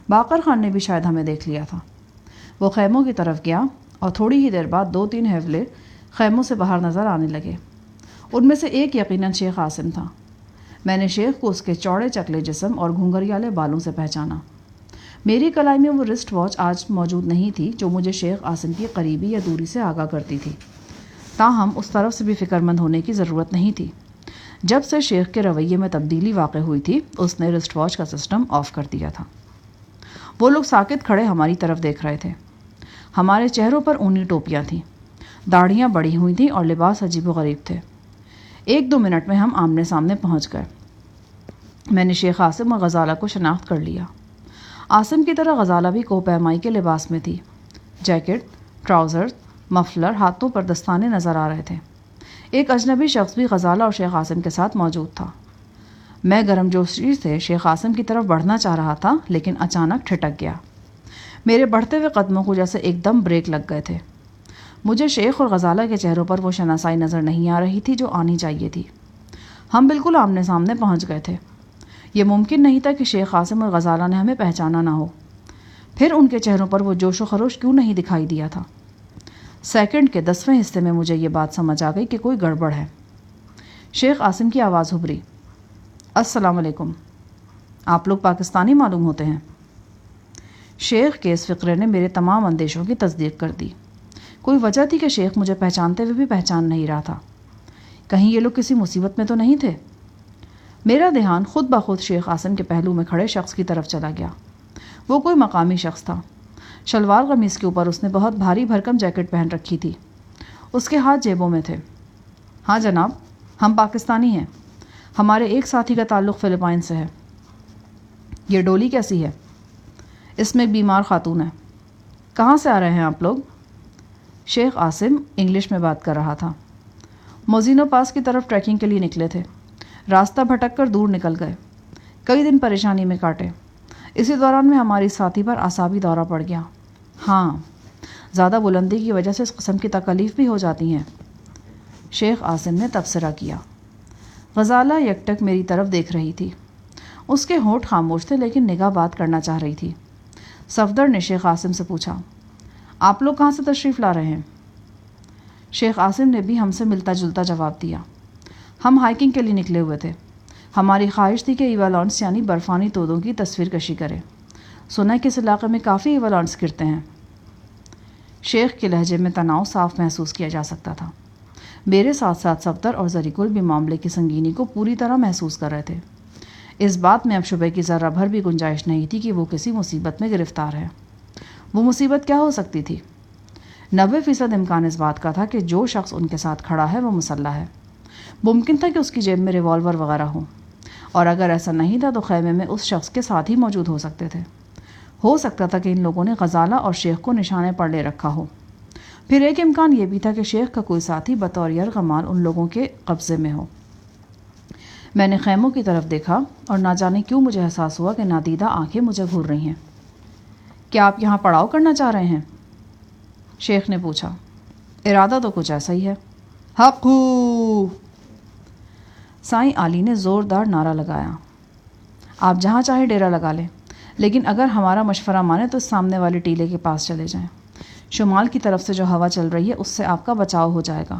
باقر خان نے بھی شاید ہمیں دیکھ لیا تھا. وہ خیموں کی طرف گیا اور تھوڑی ہی دیر بعد 2-3 حوالے خیموں سے باہر نظر آنے لگے. ان میں سے ایک یقیناً شیخ عاصم تھا. میں نے شیخ کو اس کے چوڑے چکلے جسم اور گھنگریالے بالوں سے پہچانا. میری کلائی میں وہ رسٹ واچ آج موجود نہیں تھی جو مجھے شیخ عاصم کی قریبی یا دوری سے آگاہ کرتی تھی. تاہم اس طرف سے بھی فکر مند ہونے کی ضرورت نہیں تھی. جب سے شیخ کے رویے میں تبدیلی واقع ہوئی تھی اس نے رسٹ واچ کا سسٹم آف کر دیا تھا. وہ لوگ ساکت کھڑے ہماری طرف دیکھ رہے تھے. ہمارے چہروں پر اونی ٹوپیاں تھیں، داڑھیاں بڑی ہوئی تھیں اور لباس عجیب و غریب تھے. 1-2 منٹ میں ہم آمنے سامنے پہنچ گئے. میں نے شیخ عاصم اور غزالہ کو شناخت کر لیا. عاصم کی طرح غزالہ بھی کوپیمائی کے لباس میں تھی. جیکٹ، ٹراؤزر، مفلر، ہاتھوں پر دستانے نظر آ رہے تھے. ایک اجنبی شخص بھی غزالہ اور شیخ عاصم کے ساتھ موجود تھا. میں گرم جوشی سے شیخ عاصم کی طرف بڑھنا چاہ رہا تھا لیکن اچانک ٹھٹک گیا. میرے بڑھتے ہوئے قدموں کو جیسے ایک دم بریک لگ گئے تھے. مجھے شیخ اور غزالہ کے چہروں پر وہ شناسائی نظر نہیں آ رہی تھی جو آنی چاہیے تھی. ہم بالکل آمنے سامنے پہنچ گئے تھے. یہ ممکن نہیں تھا کہ شیخ عاصم اور غزالہ نے ہمیں پہچانا نہ ہو. پھر ان کے چہروں پر وہ جوش و خروش کیوں نہیں دکھائی دیا تھا؟ سیکنڈ کے 10ویں حصے میں مجھے یہ بات سمجھ آ گئی کہ کوئی گڑبڑ ہے. شیخ عاصم کی آواز ابھری، السلام علیکم. آپ لوگ پاکستانی معلوم ہوتے ہیں. شیخ کے اس فقرے نے میرے تمام اندیشوں کی تصدیق کر دی. کوئی وجہ تھی کہ شیخ مجھے پہچانتے ہوئے بھی پہچان نہیں رہا تھا. کہیں یہ لوگ کسی مصیبت میں تو نہیں تھے؟ میرا دھیان خود بخود شیخ عاصم کے پہلو میں کھڑے شخص کی طرف چلا گیا. وہ کوئی مقامی شخص تھا. شلوار قمیص کے اوپر اس نے بہت بھاری بھرکم جیکٹ پہن رکھی تھی. اس کے ہاتھ جیبوں میں تھے. ہاں جناب، ہم پاکستانی ہیں. ہمارے ایک ساتھی کا تعلق فلپائن سے ہے. یہ ڈولی کیسی ہے؟ اس میں ایک بیمار خاتون ہے۔ کہاں سے آ رہے ہیں آپ لوگ؟ شیخ عاصم انگلش میں بات کر رہا تھا۔ موزینو پاس کی طرف ٹریکنگ کے لیے نکلے تھے۔ راستہ بھٹک کر دور نکل گئے، کئی دن پریشانی میں کاٹے۔ اسی دوران میں ہماری ساتھی پر اعصابی دورہ پڑ گیا۔ ہاں، زیادہ بلندی کی وجہ سے اس قسم کی تکالیف بھی ہو جاتی ہیں، شیخ عاصم نے تبصرہ کیا۔ غزالہ یکٹک میری طرف دیکھ رہی تھی۔ اس کے ہونٹ خاموش تھے لیکن نگاہ بات کرنا چاہ رہی تھی۔ صفدر نے شیخ عاصم سے پوچھا، آپ لوگ کہاں سے تشریف لا رہے ہیں؟ شیخ عاصم نے بھی ہم سے ملتا جلتا جواب دیا۔ ہم ہائیکنگ کے لیے نکلے ہوئے تھے۔ ہماری خواہش تھی کہ ایوالانس یعنی برفانی تودوں کی تصویر کشی کریں۔ سنا کہ اس علاقے میں کافی ایوالانس گرتے ہیں۔ شیخ کے لہجے میں تناؤ صاف محسوس کیا جا سکتا تھا۔ میرے ساتھ ساتھ صفدر اور زریگل بھی معاملے کی سنگینی کو پوری طرح محسوس کر رہے تھے۔ اس بات میں اب شبہ کی ذرہ بھر بھی گنجائش نہیں تھی کہ وہ کسی مصیبت میں گرفتار ہے۔ وہ مصیبت کیا ہو سکتی تھی؟ 90% امکان اس بات کا تھا کہ جو شخص ان کے ساتھ کھڑا ہے وہ مسلح ہے۔ ممکن تھا کہ اس کی جیب میں ریوالور وغیرہ ہو، اور اگر ایسا نہیں تھا تو خیمے میں اس شخص کے ساتھ ہی موجود ہو سکتے تھے۔ ہو سکتا تھا کہ ان لوگوں نے غزالہ اور شیخ کو نشانے پر لے رکھا ہو۔ پھر ایک امکان یہ بھی تھا کہ شیخ کا کوئی ساتھی بطور یرغمال ان لوگوں کے قبضے میں ہو۔ میں نے خیموں کی طرف دیکھا اور نہ جانے کیوں مجھے احساس ہوا کہ نادیدہ آنکھیں مجھے گھور رہی ہیں۔ کیا آپ یہاں پڑاؤ کرنا چاہ رہے ہیں؟ شیخ نے پوچھا۔ ارادہ تو کچھ ایسا ہی ہے۔ حقو! سائیں علی نے زوردار نعرہ لگایا۔ آپ جہاں چاہے ڈیرا لگا لیں، لیکن اگر ہمارا مشورہ مانے تو سامنے والے ٹیلے کے پاس چلے جائیں۔ شمال کی طرف سے جو ہوا چل رہی ہے اس سے آپ کا بچاؤ ہو جائے گا۔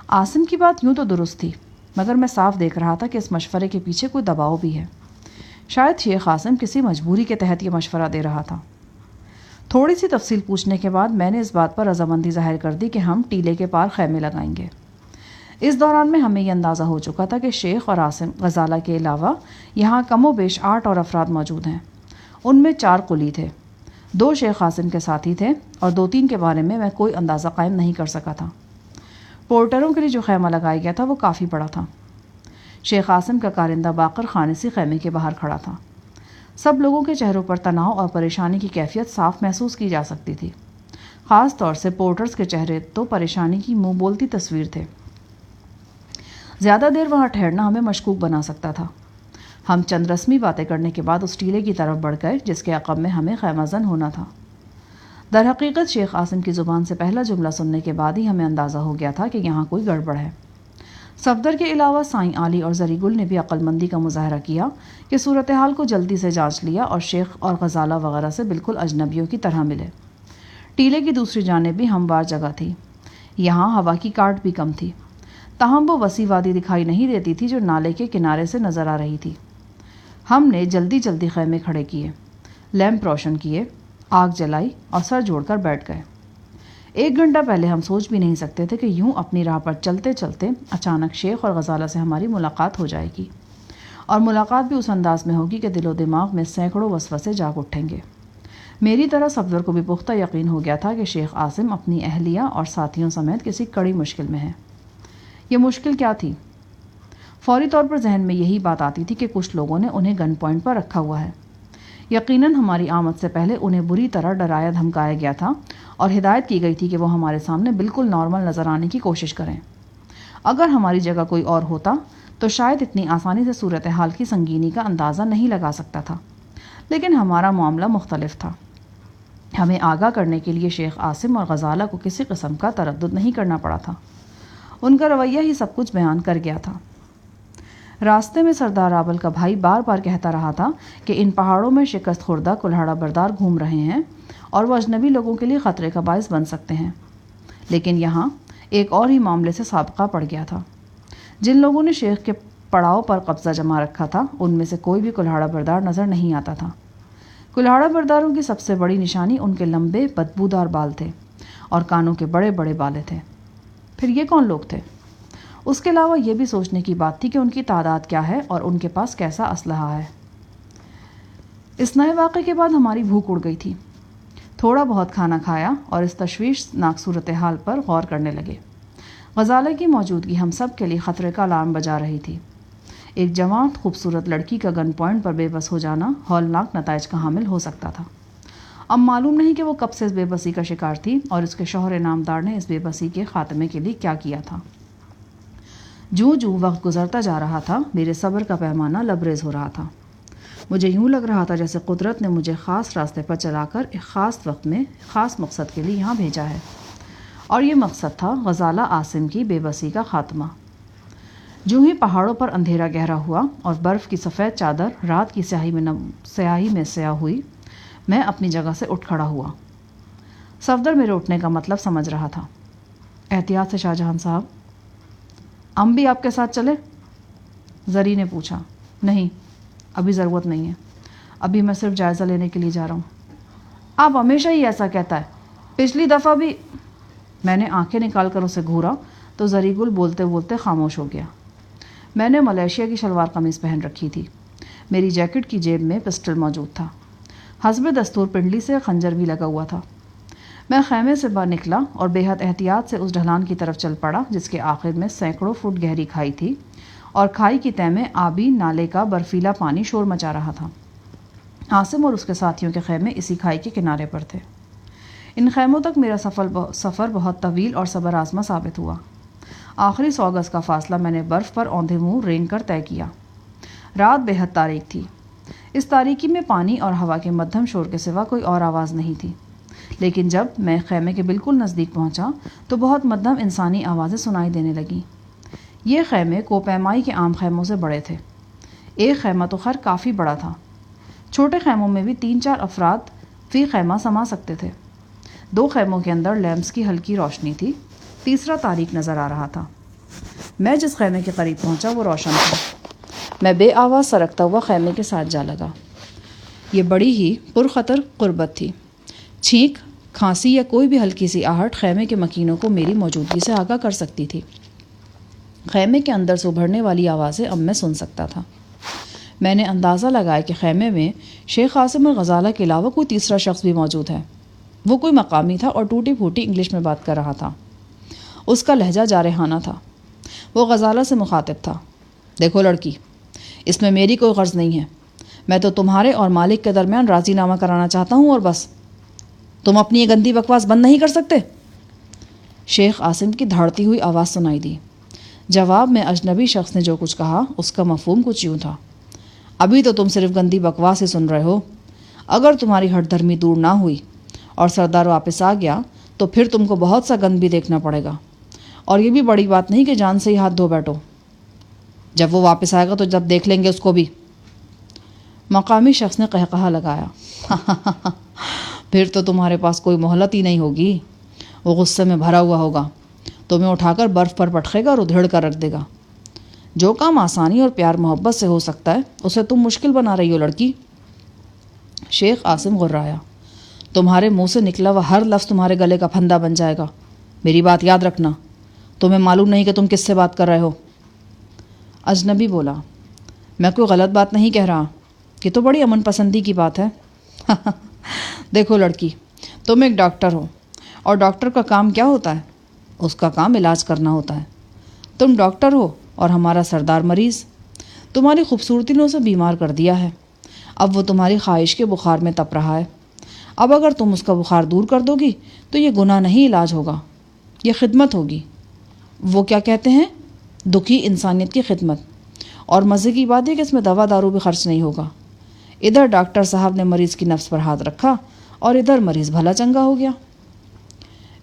عاصم کی بات یوں تو درست تھی، مگر میں صاف دیکھ رہا تھا کہ اس مشورے کے پیچھے کوئی دباؤ بھی ہے۔ شاید شیخ عاصم کسی مجبوری کے تحت یہ مشورہ دے رہا تھا۔ تھوڑی سی تفصیل پوچھنے کے بعد میں نے اس بات پر رضامندی ظاہر کر دی کہ ہم ٹیلے کے پار خیمے لگائیں گے۔ اس دوران میں ہمیں یہ اندازہ ہو چکا تھا کہ شیخ اور عاصم غزالہ کے علاوہ یہاں کم و بیش 8 اور افراد موجود ہیں۔ ان میں 4 قلی تھے، 2 شیخ عاصم کے ساتھی تھے اور 2-3 کے بارے میں کوئی اندازہ قائم نہیں کر سکا تھا۔ پورٹروں کے لیے جو خیمہ لگایا گیا تھا وہ کافی بڑا تھا۔ شیخ عاصم کا کارندہ باقر خانسی خیمے کے باہر کھڑا تھا۔ سب لوگوں کے چہروں پر تناؤ اور پریشانی کی کیفیت صاف محسوس کی جا سکتی تھی۔ خاص طور سے پورٹرز کے چہرے تو پریشانی کی منہ بولتی تصویر تھے۔ زیادہ دیر وہاں ٹھہرنا ہمیں مشکوک بنا سکتا تھا۔ ہم چند رسمی باتیں کرنے کے بعد اس ٹیلے کی طرف بڑھ گئے جس کے عقب میں ہمیں خیمہ زن ہونا تھا۔ در حقیقت شیخ عاصم کی زبان سے پہلا جملہ سننے کے بعد ہی ہمیں اندازہ ہو گیا تھا کہ یہاں کوئی گڑبڑ ہے۔ صفدر کے علاوہ سائیں علی اور زریگل نے بھی عقل مندی کا مظاہرہ کیا کہ صورتحال کو جلدی سے جانچ لیا اور شیخ اور غزالہ وغیرہ سے بالکل اجنبیوں کی طرح ملے۔ ٹیلے کی دوسری جانب بھی ہموار جگہ تھی۔ یہاں ہوا کی کاٹ بھی کم تھی، تاہم وہ وسیع وادی دکھائی نہیں دیتی تھی جو نالے کے کنارے سے نظر آ رہی تھی۔ ہم نے جلدی جلدی خیمے کھڑے کیے، لیمپ روشن کیے، آگ جلائی اور سر جوڑ کر بیٹھ گئے۔ 1 گھنٹہ پہلے ہم سوچ بھی نہیں سکتے تھے کہ یوں اپنی راہ پر چلتے چلتے اچانک شیخ اور غزالہ سے ہماری ملاقات ہو جائے گی، اور ملاقات بھی اس انداز میں ہوگی کہ دل و دماغ میں سینکڑوں وسوسے جاگ اٹھیں گے۔ میری طرح صفدر کو بھی پختہ یقین ہو گیا تھا کہ شیخ عاصم اپنی اہلیہ اور ساتھیوں سمیت کسی کڑی مشکل میں ہے۔ یہ مشکل کیا تھی؟ فوری طور پر ذہن میں یہی بات آتی تھی کہ کچھ لوگوں نے انہیں گن پوائنٹ پر رکھا ہوا ہے۔ یقیناً ہماری آمد سے پہلے انہیں بری طرح ڈرایا دھمکایا گیا تھا اور ہدایت کی گئی تھی کہ وہ ہمارے سامنے بالکل نارمل نظر آنے کی کوشش کریں۔ اگر ہماری جگہ کوئی اور ہوتا تو شاید اتنی آسانی سے صورتحال کی سنگینی کا اندازہ نہیں لگا سکتا تھا، لیکن ہمارا معاملہ مختلف تھا۔ ہمیں آگاہ کرنے کے لیے شیخ عاصم اور غزالہ کو کسی قسم کا تردد نہیں کرنا پڑا تھا۔ ان کا رویہ ہی سب کچھ بیان کر گیا تھا۔ راستے میں سردار رابل کا بھائی بار بار کہتا رہا تھا کہ ان پہاڑوں میں شکست خوردہ کلہاڑا بردار گھوم رہے ہیں اور وہ اجنبی لوگوں کے لیے خطرے کا باعث بن سکتے ہیں۔ لیکن یہاں ایک اور ہی معاملے سے سابقہ پڑ گیا تھا۔ جن لوگوں نے شیخ کے پڑاؤ پر قبضہ جما رکھا تھا ان میں سے کوئی بھی کلہاڑا بردار نظر نہیں آتا تھا۔ کلہاڑا برداروں کی سب سے بڑی نشانی ان کے لمبے بدبودار بال تھے اور کانوں کے بڑے بڑے بالے تھے۔ پھر یہ کون لوگ تھے؟ اس کے علاوہ یہ بھی سوچنے کی بات تھی کہ ان کی تعداد کیا ہے اور ان کے پاس کیسا اسلحہ ہے۔ اس نئے واقعے کے بعد ہماری بھوک اڑ گئی تھی۔ تھوڑا بہت کھانا کھایا اور اس تشویشناک صورتحال پر غور کرنے لگے۔ غزالہ کی موجودگی ہم سب کے لیے خطرے کا الارم بجا رہی تھی۔ ایک جوان خوبصورت لڑکی کا گن پوائنٹ پر بے بس ہو جانا ہولناک نتائج کا حامل ہو سکتا تھا۔ اب معلوم نہیں کہ وہ کب سے اس بے بسی کا شکار تھی اور اس کے شوہر نامدار نے اس بے بسی کے خاتمے کے لیے کیا کیا تھا۔ جوں جوں وقت گزرتا جا رہا تھا میرے صبر کا پیمانہ لبریز ہو رہا تھا۔ مجھے یوں لگ رہا تھا جیسے قدرت نے مجھے خاص راستے پر چلا کر ایک خاص وقت میں خاص مقصد کے لیے یہاں بھیجا ہے، اور یہ مقصد تھا غزالہ عاصم کی بے بسی کا خاتمہ۔ جو ہی پہاڑوں پر اندھیرا گہرا ہوا اور برف کی سفید چادر رات کی سیاہی میں سیاہ ہوئی، میں اپنی جگہ سے اٹھ کھڑا ہوا۔ صفدر میرے اٹھنے کا مطلب سمجھ رہا تھا۔ احتیاط سے شاہ جہاں صاحب، ہم بھی آپ کے ساتھ چلے؟ زری نے پوچھا۔ نہیں، ابھی ضرورت نہیں ہے، ابھی میں صرف جائزہ لینے کے لیے جا رہا ہوں۔ آپ ہمیشہ ہی ایسا کہتا ہے، پچھلی دفعہ بھی۔ میں نے آنکھیں نکال کر اسے گھورا تو زری گل بولتے بولتے خاموش ہو گیا۔ میں نے ملیشیا کی شلوار قمیض پہن رکھی تھی۔ میری جیکٹ کی جیب میں پسٹل موجود تھا۔ حسب دستور پنڈلی سے خنجر بھی لگا ہوا تھا۔ میں خیمے سے باہر نکلا اور بے حد احتیاط سے اس ڈھلان کی طرف چل پڑا جس کے آخر میں سینکڑوں فٹ گہری کھائی تھی، اور کھائی کی تہہ میں آبی نالے کا برفیلا پانی شور مچا رہا تھا۔ عاصم اور اس کے ساتھیوں کے خیمے اسی کھائی کے کنارے پر تھے۔ ان خیموں تک میرا سفر بہت طویل اور صبر آزما ثابت ہوا۔ آخری 100 گز کا فاصلہ میں نے برف پر اوندھے منہ رینگ کر طے کیا۔ رات بے حد تاریک تھی۔ اس تاریکی میں پانی اور ہوا کے مدھم شور کے سوا کوئی اور آواز نہیں تھی، لیکن جب میں خیمے کے بالکل نزدیک پہنچا تو بہت مدھم انسانی آوازیں سنائی دینے لگیں۔ یہ خیمے کوپیمائی کے عام خیموں سے بڑے تھے۔ ایک خیمہ تو خیر کافی بڑا تھا۔ چھوٹے خیموں میں بھی 3-4 افراد فی خیمہ سما سکتے تھے۔ 2 خیموں کے اندر لیمپس کی ہلکی روشنی تھی، تیسرا تاریک نظر آ رہا تھا۔ میں جس خیمے کے قریب پہنچا وہ روشن تھا۔ میں بے آواز سرکتا ہوا خیمے کے ساتھ جا لگا۔ یہ بڑی ہی پرخطر قربت تھی۔ چھینک، کھانسی یا کوئی بھی ہلکی سی آہٹ خیمے کے مکینوں کو میری موجودگی سے آگاہ کر سکتی تھی۔ خیمے کے اندر سے ابھرنے والی آوازیں اب میں سن سکتا تھا۔ میں نے اندازہ لگایا کہ خیمے میں شیخ عاصم اور غزالہ کے علاوہ کوئی تیسرا شخص بھی موجود ہے۔ وہ کوئی مقامی تھا اور ٹوٹی پھوٹی انگلش میں بات کر رہا تھا۔ اس کا لہجہ جارحانہ تھا۔ وہ غزالہ سے مخاطب تھا۔ دیکھو لڑکی، اس میں میری کوئی غرض نہیں ہے۔ میں تو تمہارے اور مالک کے درمیان راضی نامہ کرانا چاہتا ہوں اور بس۔ تم اپنی یہ گندی بکواس بند نہیں کر سکتے؟ شیخ عاصم کی دھاڑتی ہوئی آواز سنائی دی۔ جواب میں اجنبی شخص نے جو کچھ کہا اس کا مفہوم کچھ یوں تھا: ابھی تو تم صرف گندی بکواس ہی سن رہے ہو۔ اگر تمہاری ہٹ دھرمی دور نہ ہوئی اور سردار واپس آ گیا تو پھر تم کو بہت سا گند بھی دیکھنا پڑے گا، اور یہ بھی بڑی بات نہیں کہ جان سے ہی ہاتھ دھو بیٹھو۔ جب وہ واپس آئے گا تو جب دیکھ لیں گے اس کو بھی۔ مقامی شخص نے قہقہا لگایا۔ پھر تو تمہارے پاس کوئی مہلت ہی نہیں ہوگی۔ وہ غصے میں بھرا ہوا ہوگا، تمہیں اٹھا کر برف پر پٹخے گا اور ادھیڑ کر رکھ دے گا۔ جو کام آسانی اور پیار محبت سے ہو سکتا ہے اسے تم مشکل بنا رہی ہو لڑکی۔ شیخ عاصم غرایا۔ تمہارے منہ سے نکلا ہوا ہر لفظ تمہارے گلے کا پھندا بن جائے گا۔ میری بات یاد رکھنا۔ تمہیں معلوم نہیں کہ تم کس سے بات کر رہے ہو۔ اجنبی بولا۔ میں کوئی غلط بات نہیں کہہ رہا، یہ تو بڑی امن پسندی کی بات ہے۔ دیکھو لڑکی، تم ایک ڈاکٹر ہو، اور ڈاکٹر کا کام کیا ہوتا ہے؟ اس کا کام علاج کرنا ہوتا ہے۔ تم ڈاکٹر ہو اور ہمارا سردار مریض۔ تمہاری خوبصورتی نے اسے بیمار کر دیا ہے۔ اب وہ تمہاری خواہش کے بخار میں تپ رہا ہے۔ اب اگر تم اس کا بخار دور کر دو گی تو یہ گناہ نہیں علاج ہوگا، یہ خدمت ہوگی۔ وہ کیا کہتے ہیں؟ دکھی انسانیت کی خدمت۔ اور مزے کی بات ہے کہ اس میں دوا دارو بھی خرچ نہیں ہوگا۔ ادھر ڈاکٹر صاحب نے مریض کی نفس پر ہاتھ رکھا اور ادھر مریض بھلا چنگا ہو گیا۔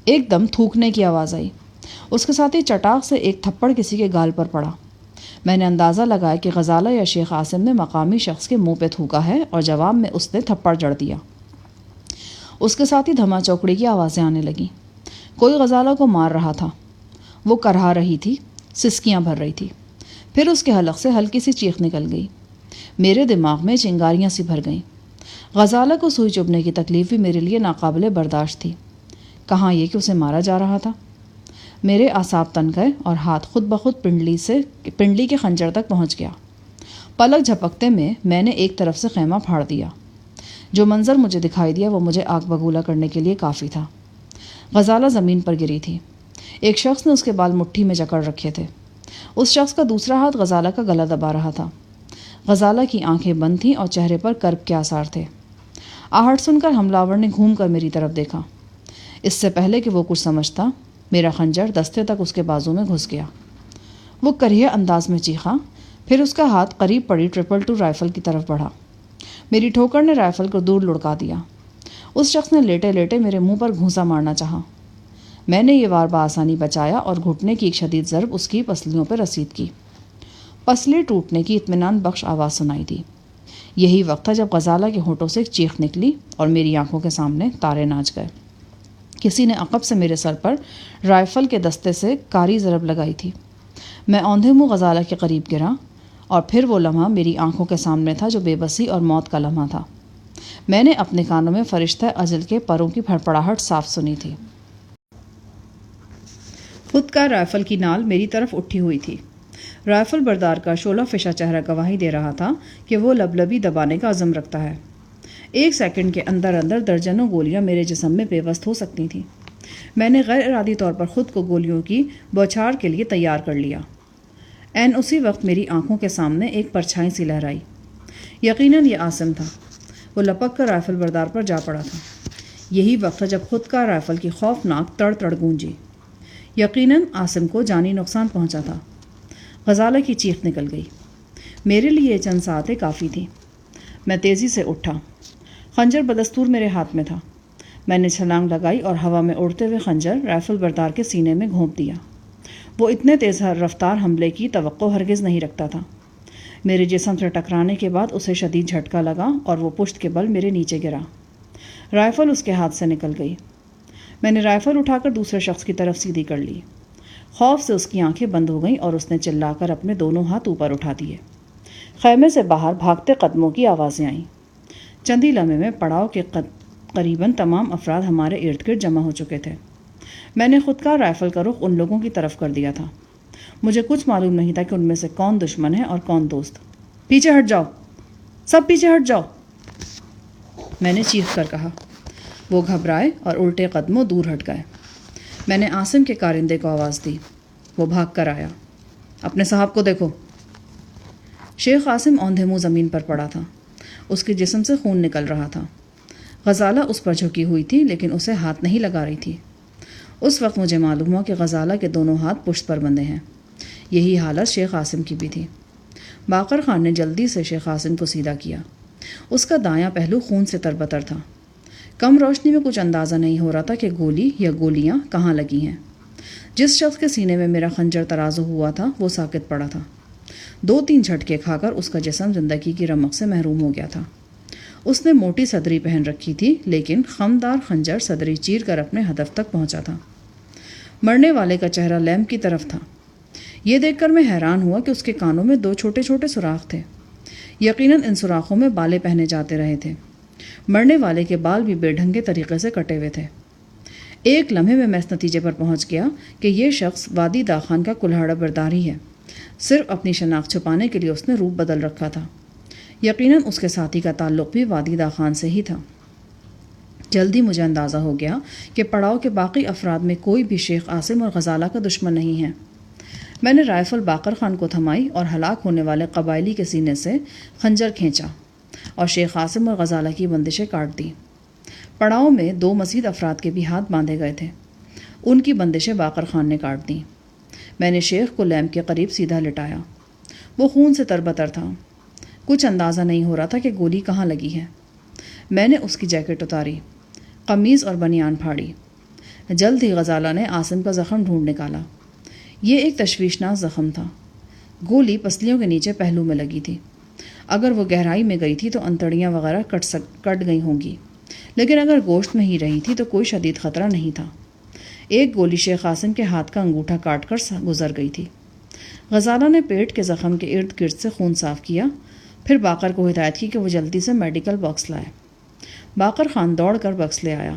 ایک دم تھوکنے کی آواز آئی۔ اس کے ساتھ ہی چٹاک سے ایک تھپڑ کسی کے گال پر پڑا۔ میں نے اندازہ لگایا کہ غزالہ یا شیخ عاصم نے مقامی شخص کے منہ پہ تھوکا ہے اور جواب میں اس نے تھپڑ جڑ دیا۔ اس کے ساتھ ہی دھما چوکڑی کی آوازیں آنے لگیں۔ کوئی غزالہ کو مار رہا تھا۔ وہ کرہا رہی تھی، سسکیاں بھر رہی تھی۔ پھر اس کے حلق سے ہلکی سی چیخ نکل گئی۔ میرے دماغ میں چنگاریاں سی بھر گئیں۔ غزالہ کو سوئی چبھنے کی تکلیف بھی میرے لیے ناقابل برداشت تھی۔ کہاں یہ کہ اسے مارا جا رہا تھا؟ میرے اعصاب تن گئے اور ہاتھ خود بخود پنڈلی کے خنجر تک پہنچ گیا۔ پلک جھپکتے میں نے ایک طرف سے خیمہ پھاڑ دیا۔ جو منظر مجھے دکھائی دیا وہ مجھے آگ بگولا کرنے کے لیے کافی تھا۔ غزالہ زمین پر گری تھی۔ ایک شخص نے اس کے بال مٹھی میں جکڑ رکھے تھے۔ اس شخص کا دوسرا ہاتھ غزالہ کا گلا دبا رہا تھا۔ غزالہ کی آنکھیں بند تھیں اور چہرے پر کرب کے آثار تھے۔ آہٹ سن کر حملہ آور نے گھوم کر میری طرف دیکھا۔ اس سے پہلے کہ وہ کچھ سمجھتا، میرا خنجر دستے تک اس کے بازو میں گھس گیا۔ وہ کریہ انداز میں چیخا، پھر اس کا ہاتھ قریب پڑی 222 رائفل کی طرف بڑھا۔ میری ٹھوکر نے رائفل کو دور لڑکا دیا۔ اس شخص نے لیٹے لیٹے میرے منہ پر گھونسا مارنا چاہا۔ میں نے یہ وار بآسانی بچایا اور گھٹنے کی ایک شدید ضرب اس کی پسلیوں پر رسید کی۔ پسلی ٹوٹنے کی اطمینان بخش آواز سنائی دی۔ یہی وقت تھا جب غزالہ کے ہونٹوں سے ایک چیخ نکلی اور میری آنکھوں کے سامنے تارے ناچ گئے۔ کسی نے عقب سے میرے سر پر رائفل کے دستے سے کاری ضرب لگائی تھی۔ میں اوندھے منہ غزالہ کے قریب گرا اور پھر وہ لمحہ میری آنکھوں کے سامنے تھا جو بے بسی اور موت کا لمحہ تھا۔ میں نے اپنے کانوں میں فرشتہ اجل کے پروں کی پھڑپڑاہٹ صاف سنی تھی۔ خود کا رائفل کی نال میری طرف اٹھی ہوئی تھی۔ رائفل بردار کا شعلہ فشاں چہرہ گواہی دے رہا تھا کہ وہ لبلبی دبانے کا عزم رکھتا ہے۔ 1 سیکنڈ کے اندر اندر درجنوں گولیاں میرے جسم میں پیوست ہو سکتی تھیں۔ میں نے غیر ارادی طور پر خود کو گولیوں کی بوچھار کے لیے تیار کر لیا۔ عین اسی وقت میری آنکھوں کے سامنے ایک پرچھائی سی لہرائی۔ یقیناً یہ عاصم تھا۔ وہ لپک کر رائفل بردار پر جا پڑا تھا۔ یہی وقت تھا جب خود کا رائفل کی خوفناک تڑ تڑ گونجی۔ یقیناً عاصم کو جانی نقصان پہنچا تھا۔ غزالہ کی چیخ نکل گئی۔ میرے لیے چند ساعتیں کافی تھیں۔ میں تیزی سے اٹھا۔ خنجر بدستور میرے ہاتھ میں تھا۔ میں نے چھلانگ لگائی اور ہوا میں اڑتے ہوئے خنجر رائفل بردار کے سینے میں گھونپ دیا۔ وہ اتنے تیز رفتار حملے کی توقع ہرگز نہیں رکھتا تھا۔ میرے جسم سے ٹکرانے کے بعد اسے شدید جھٹکا لگا اور وہ پشت کے بل میرے نیچے گرا۔ رائفل اس کے ہاتھ سے نکل گئی۔ میں نے رائفل اٹھا کر دوسرے شخص کی طرف سیدھی کر لی۔ خوف سے اس کی آنکھیں بند ہو گئیں اور اس نے چلا کر اپنے دونوں ہاتھ اوپر اٹھا دیے۔ خیمے سے باہر بھاگتے قدموں کی آوازیں آئیں۔ چندی لمحے میں پڑاؤ کے قریباً تمام افراد ہمارے ارد گرد جمع ہو چکے تھے۔ میں نے خود کا رائفل کا رخ ان لوگوں کی طرف کر دیا تھا۔ مجھے کچھ معلوم نہیں تھا کہ ان میں سے کون دشمن ہے اور کون دوست۔ پیچھے ہٹ جاؤ، سب پیچھے ہٹ جاؤ، میں نے چیخ کر کہا۔ وہ گھبرائے اور الٹے قدموں دور ہٹ گئے۔ میں نے عاصم کے کارندے کو آواز دی۔ وہ بھاگ کر آیا۔ اپنے صاحب کو دیکھو۔ شیخ عاصم اوندھے منہ زمین پر پڑا تھا۔ اس کے جسم سے خون نکل رہا تھا۔ غزالہ اس پر جھکی ہوئی تھی لیکن اسے ہاتھ نہیں لگا رہی تھی۔ اس وقت مجھے معلوم ہوا کہ غزالہ کے دونوں ہاتھ پشت پر بندھے ہیں۔ یہی حالت شیخ عاصم کی بھی تھی۔ باقر خان نے جلدی سے شیخ عاصم کو سیدھا کیا۔ اس کا دایاں پہلو خون سے تربتر تھا۔ کم روشنی میں کچھ اندازہ نہیں ہو رہا تھا کہ گولی یا گولیاں کہاں لگی ہیں۔ جس شخص کے سینے میں میرا خنجر ترازو ہوا تھا وہ ساکت پڑا تھا۔ 2-3 جھٹکے کھا کر اس کا جسم زندگی کی رمق سے محروم ہو گیا تھا۔ اس نے موٹی صدری پہن رکھی تھی لیکن خمدار خنجر صدری چیر کر اپنے ہدف تک پہنچا تھا۔ مرنے والے کا چہرہ لیمپ کی طرف تھا۔ یہ دیکھ کر میں حیران ہوا کہ اس کے کانوں میں 2 چھوٹے چھوٹے سوراخ تھے۔ یقیناً ان سوراخوں میں بالیں پہنے جاتے رہے تھے۔ مرنے والے کے بال بھی بے ڈھنگے طریقے سے کٹے ہوئے تھے۔ ایک لمحے میں اس نتیجے پر پہنچ گیا کہ یہ شخص وادی دا خان کا کلہاڑا بردار ہی ہے۔ صرف اپنی شناخت چھپانے کے لیے اس نے روپ بدل رکھا تھا۔ یقیناً اس کے ساتھی کا تعلق بھی وادی دا خان سے ہی تھا۔ جلدی مجھے اندازہ ہو گیا کہ پڑاؤ کے باقی افراد میں کوئی بھی شیخ عاصم اور غزالہ کا دشمن نہیں ہے۔ میں نے رائفل باقر خان کو تھمائی اور ہلاک ہونے والے قبائلی کے سینے سے خنجر کھینچا اور شیخ عاصم اور غزالہ کی بندشیں کاٹ دی۔ پڑاؤ میں 2 مزید افراد کے بھی ہاتھ باندھے گئے تھے۔ ان کی بندشیں باقر خان نے کاٹ دیں۔ میں نے شیخ کو لیمپ کے قریب سیدھا لٹایا۔ وہ خون سے تربتر تھا۔ کچھ اندازہ نہیں ہو رہا تھا کہ گولی کہاں لگی ہے۔ میں نے اس کی جیکٹ اتاری، قمیض اور بنیان پھاڑی۔ جلد ہی غزالہ نے عاصم کا زخم ڈھونڈ نکالا۔ یہ ایک تشویشناک زخم تھا۔ گولی پسلیوں کے نیچے پہلو میں لگی تھی۔ اگر وہ گہرائی میں گئی تھی تو انتڑیاں وغیرہ کٹ گئی ہوں گی، لیکن اگر گوشت میں ہی رہی تھی تو کوئی شدید خطرہ نہیں تھا۔ ایک گولی شیخ عاصم کے ہاتھ کا انگوٹھا کاٹ کر گزر گئی تھی۔ غزالہ نے پیٹ کے زخم کے ارد گرد سے خون صاف کیا، پھر باقر کو ہدایت کی کہ وہ جلدی سے میڈیکل باکس لائے۔ باقر خان دوڑ کر باکس لے آیا۔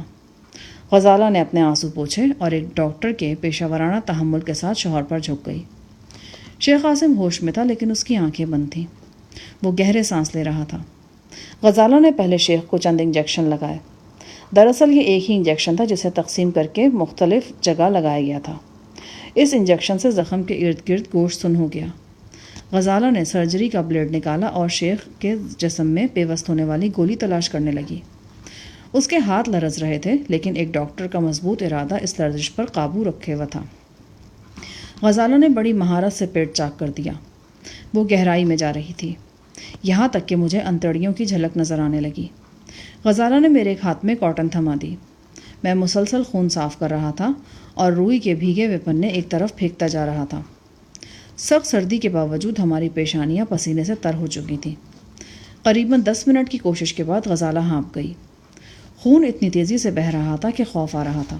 غزالہ نے اپنے آنسو پوچھے اور ایک ڈاکٹر کے پیشہ ورانہ تحمل کے ساتھ شوہر پر جھک گئی۔ شیخ عاصم ہوش میں تھا لیکن اس کی آنکھیں بند تھیں۔ وہ گہرے سانس لے رہا تھا۔ غزالہ نے پہلے شیخ کو چند انجیکشن لگائے۔ دراصل یہ ایک ہی انجیکشن تھا جسے تقسیم کر کے مختلف جگہ لگایا گیا تھا۔ اس انجیکشن سے زخم کے ارد گرد گوشت سن ہو گیا۔ غزالہ نے سرجری کا بلیڈ نکالا اور شیخ کے جسم میں پیوست ہونے والی گولی تلاش کرنے لگی۔ اس کے ہاتھ لرز رہے تھے، لیکن ایک ڈاکٹر کا مضبوط ارادہ اس لرزش پر قابو رکھے ہوا تھا۔ غزالہ نے بڑی مہارت سے پیٹ چاک کر دیا۔ وہ گہرائی میں جا رہی تھی، یہاں تک کہ مجھے انتڑیوں کی جھلک نظر آنے لگی۔ غزالہ نے میرے ایک ہاتھ میں کاٹن تھما دی۔ میں مسلسل خون صاف کر رہا تھا اور روئی کے بھیگے ہوئے پنے ایک طرف پھینکتا جا رہا تھا۔ سخت سردی کے باوجود ہماری پیشانیاں پسینے سے تر ہو چکی تھیں۔ قریباً 10 منٹ کی کوشش کے بعد غزالہ ہانپ گئی۔ خون اتنی تیزی سے بہہ رہا تھا کہ خوف آ رہا تھا۔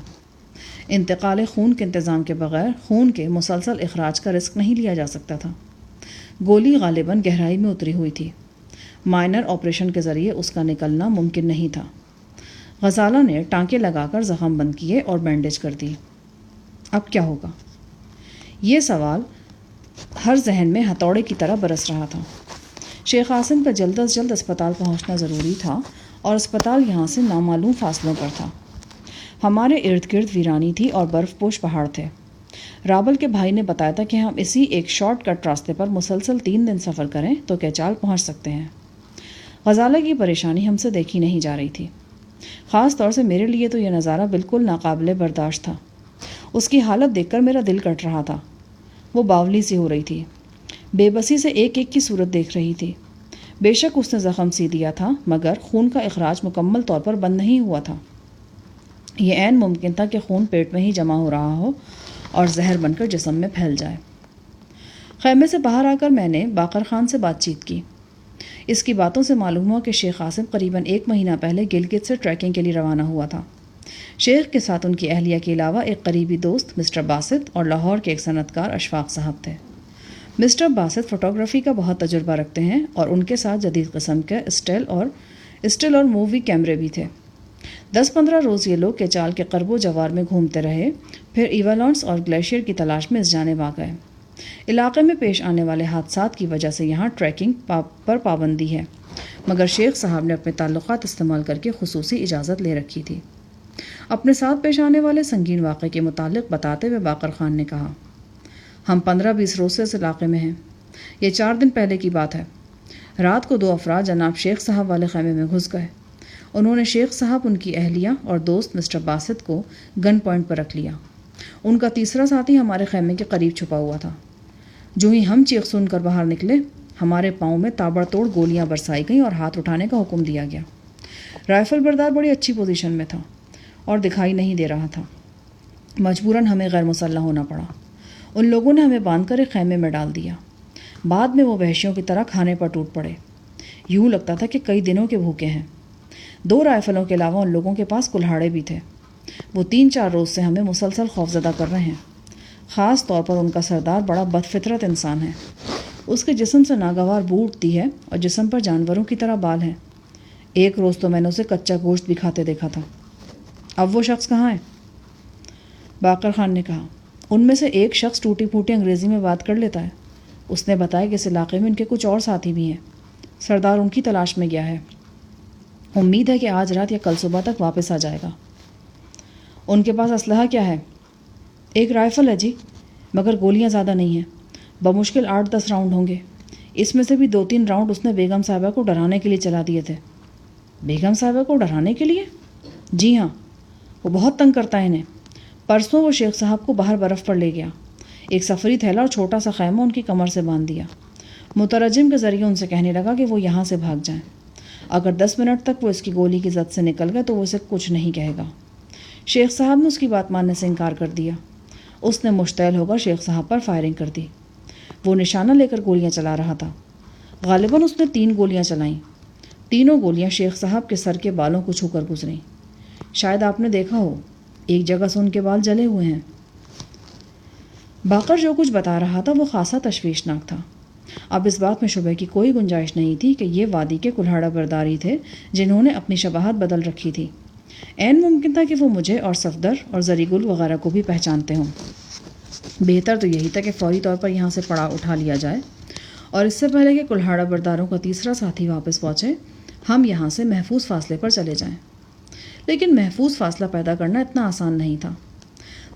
انتقال خون کے انتظام کے بغیر خون کے مسلسل اخراج کا رسک نہیں لیا جا سکتا تھا۔ گولی غالباً گہرائی میں اتری ہوئی تھی۔ مائنر آپریشن کے ذریعے اس کا نکلنا ممکن نہیں تھا۔ غزالہ نے ٹانکے لگا کر زخم بند کیے اور بینڈیج کر دی۔ اب کیا ہوگا؟ یہ سوال ہر ذہن میں ہتھوڑے کی طرح برس رہا تھا۔ شیخ عاصم کا جلد از جلد اسپتال پہنچنا ضروری تھا اور اسپتال یہاں سے نامعلوم فاصلوں پر تھا۔ ہمارے ارد گرد ویرانی تھی اور برف پوش پہاڑ تھے۔ رابل کے بھائی نے بتایا تھا کہ ہم اسی ایک شارٹ کٹ راستے پر مسلسل 3 دن سفر کریں تو کیچال پہنچ سکتے ہیں۔ غزالہ کی پریشانی ہم سے دیکھی نہیں جا رہی تھی۔ خاص طور سے میرے لیے تو یہ نظارہ بالکل ناقابل برداشت تھا۔ اس کی حالت دیکھ کر میرا دل کٹ رہا تھا۔ وہ باولی سی ہو رہی تھی، بے بسی سے ایک ایک کی صورت دیکھ رہی تھی۔ بے شک اس نے زخم سی دیا تھا، مگر خون کا اخراج مکمل طور پر بند نہیں ہوا تھا۔ یہ عین ممکن تھا کہ خون پیٹ میں ہی جمع ہو رہا ہو اور زہر بن کر جسم میں پھیل جائے۔ خیمے سے باہر آ کر میں نے باقر خان سے بات چیت کی۔ اس کی باتوں سے معلوم ہوا کہ شیخ عاصم قریباً 1 مہینہ پہلے گلگت سے ٹریکنگ کے لیے روانہ ہوا تھا۔ شیخ کے ساتھ ان کی اہلیہ کے علاوہ ایک قریبی دوست مسٹر باسط اور لاہور کے ایک صنعت کار اشفاق صاحب تھے۔ مسٹر باسط فوٹوگرافی کا بہت تجربہ رکھتے ہیں اور ان کے ساتھ جدید قسم کے اسٹل اور مووی کیمرے بھی تھے۔ 10-15 روز یہ لوگ کیچال کے قرب و جوار میں گھومتے رہے، پھر ایوالانس اور گلیشیئر کی تلاش میں اس جانب آ گئے۔ علاقے میں پیش آنے والے حادثات کی وجہ سے یہاں ٹریکنگ پر پابندی ہے، مگر شیخ صاحب نے اپنے تعلقات استعمال کر کے خصوصی اجازت لے رکھی تھی۔ اپنے ساتھ پیش آنے والے سنگین واقعے کے متعلق بتاتے ہوئے باقر خان نے کہا، ہم 15-20 روز سے اس علاقے میں ہیں۔ یہ 4 دن پہلے کی بات ہے۔ رات کو 2 افراد جناب شیخ صاحب والے خیمے میں گھس گئے۔ انہوں نے شیخ صاحب، ان کی اہلیہ اور دوست مسٹر باسط کو گن پوائنٹ پر رکھ لیا۔ ان کا تیسرا ساتھی ہمارے خیمے کے قریب چھپا ہوا تھا۔ جو ہی ہم چیخ سن کر باہر نکلے، ہمارے پاؤں میں تابڑ توڑ گولیاں برسائی گئیں اور ہاتھ اٹھانے کا حکم دیا گیا۔ رائفل بردار بڑی اچھی پوزیشن میں تھا اور دکھائی نہیں دے رہا تھا۔ مجبوراً ہمیں غیر مسلح ہونا پڑا۔ ان لوگوں نے ہمیں باندھ کر ایک خیمے میں ڈال دیا۔ بعد میں وہ وحشیوں کی طرح کھانے پر ٹوٹ پڑے۔ یوں لگتا تھا کہ کئی دنوں کے بھوکے ہیں۔ 2 رائفلوں کے علاوہ ان لوگوں کے پاس کلہاڑے بھی تھے۔ وہ 3-4 روز سے ہمیں مسلسل خوفزدہ کر رہے ہیں۔ خاص طور پر ان کا سردار بڑا بدفطرت انسان ہے۔ اس کے جسم سے ناگوار بو اٹھتی ہے اور جسم پر جانوروں کی طرح بال ہیں۔ ایک روز تو میں نے اسے کچا گوشت بھی کھاتے دیکھا تھا۔ اب وہ شخص کہاں ہے؟ باقر خان نے کہا، ان میں سے ایک شخص ٹوٹی پھوٹی انگریزی میں بات کر لیتا ہے۔ اس نے بتایا کہ اس علاقے میں ان کے کچھ اور ساتھی بھی ہیں۔ سردار ان کی تلاش میں گیا ہے۔ امید ہے کہ آج رات یا کل صبح تک واپس آ جائے گا۔ ان کے پاس اسلحہ کیا ہے؟ ایک رائفل ہے جی، مگر گولیاں زیادہ نہیں ہیں۔ بمشکل 8-10 راؤنڈ ہوں گے۔ اس میں سے بھی 2-3 راؤنڈ اس نے بیگم صاحبہ کو ڈرانے کے لیے چلا دیے تھے۔ بیگم صاحبہ کو ڈرانے کے لیے؟ جی ہاں، وہ بہت تنگ کرتا ہے انہیں۔ پرسوں وہ شیخ صاحب کو باہر برف پر لے گیا۔ ایک سفری تھیلا اور چھوٹا سا خیمہ ان کی کمر سے باندھ دیا۔ مترجم کے ذریعے ان سے کہنے لگا کہ وہ یہاں سے بھاگ جائیں۔ اگر 10 منٹ تک وہ اس کی گولی کی زد سے نکل گئے تو وہ اسے کچھ نہیں کہے گا۔ شیخ صاحب نے اس کی بات ماننے سے انکار کر دیا۔ اس نے مشتعل ہو کر شیخ صاحب پر فائرنگ کر دی۔ وہ نشانہ لے کر گولیاں چلا رہا تھا۔ غالباً اس نے 3 گولیاں چلائیں۔ تینوں گولیاں شیخ صاحب کے سر کے بالوں کو چھو کر گزریں۔ شاید آپ نے دیکھا ہو، ایک جگہ سے ان کے بال جلے ہوئے ہیں۔ باقر جو کچھ بتا رہا تھا وہ خاصا تشویشناک تھا۔ اب اس بات میں شبہ کی کوئی گنجائش نہیں تھی کہ یہ وادی کے کلہاڑا برداری تھے جنہوں نے اپنی شباہت بدل رکھی تھی۔ عین ممکن تھا کہ وہ مجھے اور صفدر اور زری گل وغیرہ کو بھی پہچانتے ہوں۔ بہتر تو یہی تھا کہ فوری طور پر یہاں سے پڑاؤ اٹھا لیا جائے اور اس سے پہلے کہ کلہاڑا برداروں کا تیسرا ساتھی واپس پہنچے، ہم یہاں سے محفوظ فاصلے پر چلے جائیں۔ لیکن محفوظ فاصلہ پیدا کرنا اتنا آسان نہیں تھا۔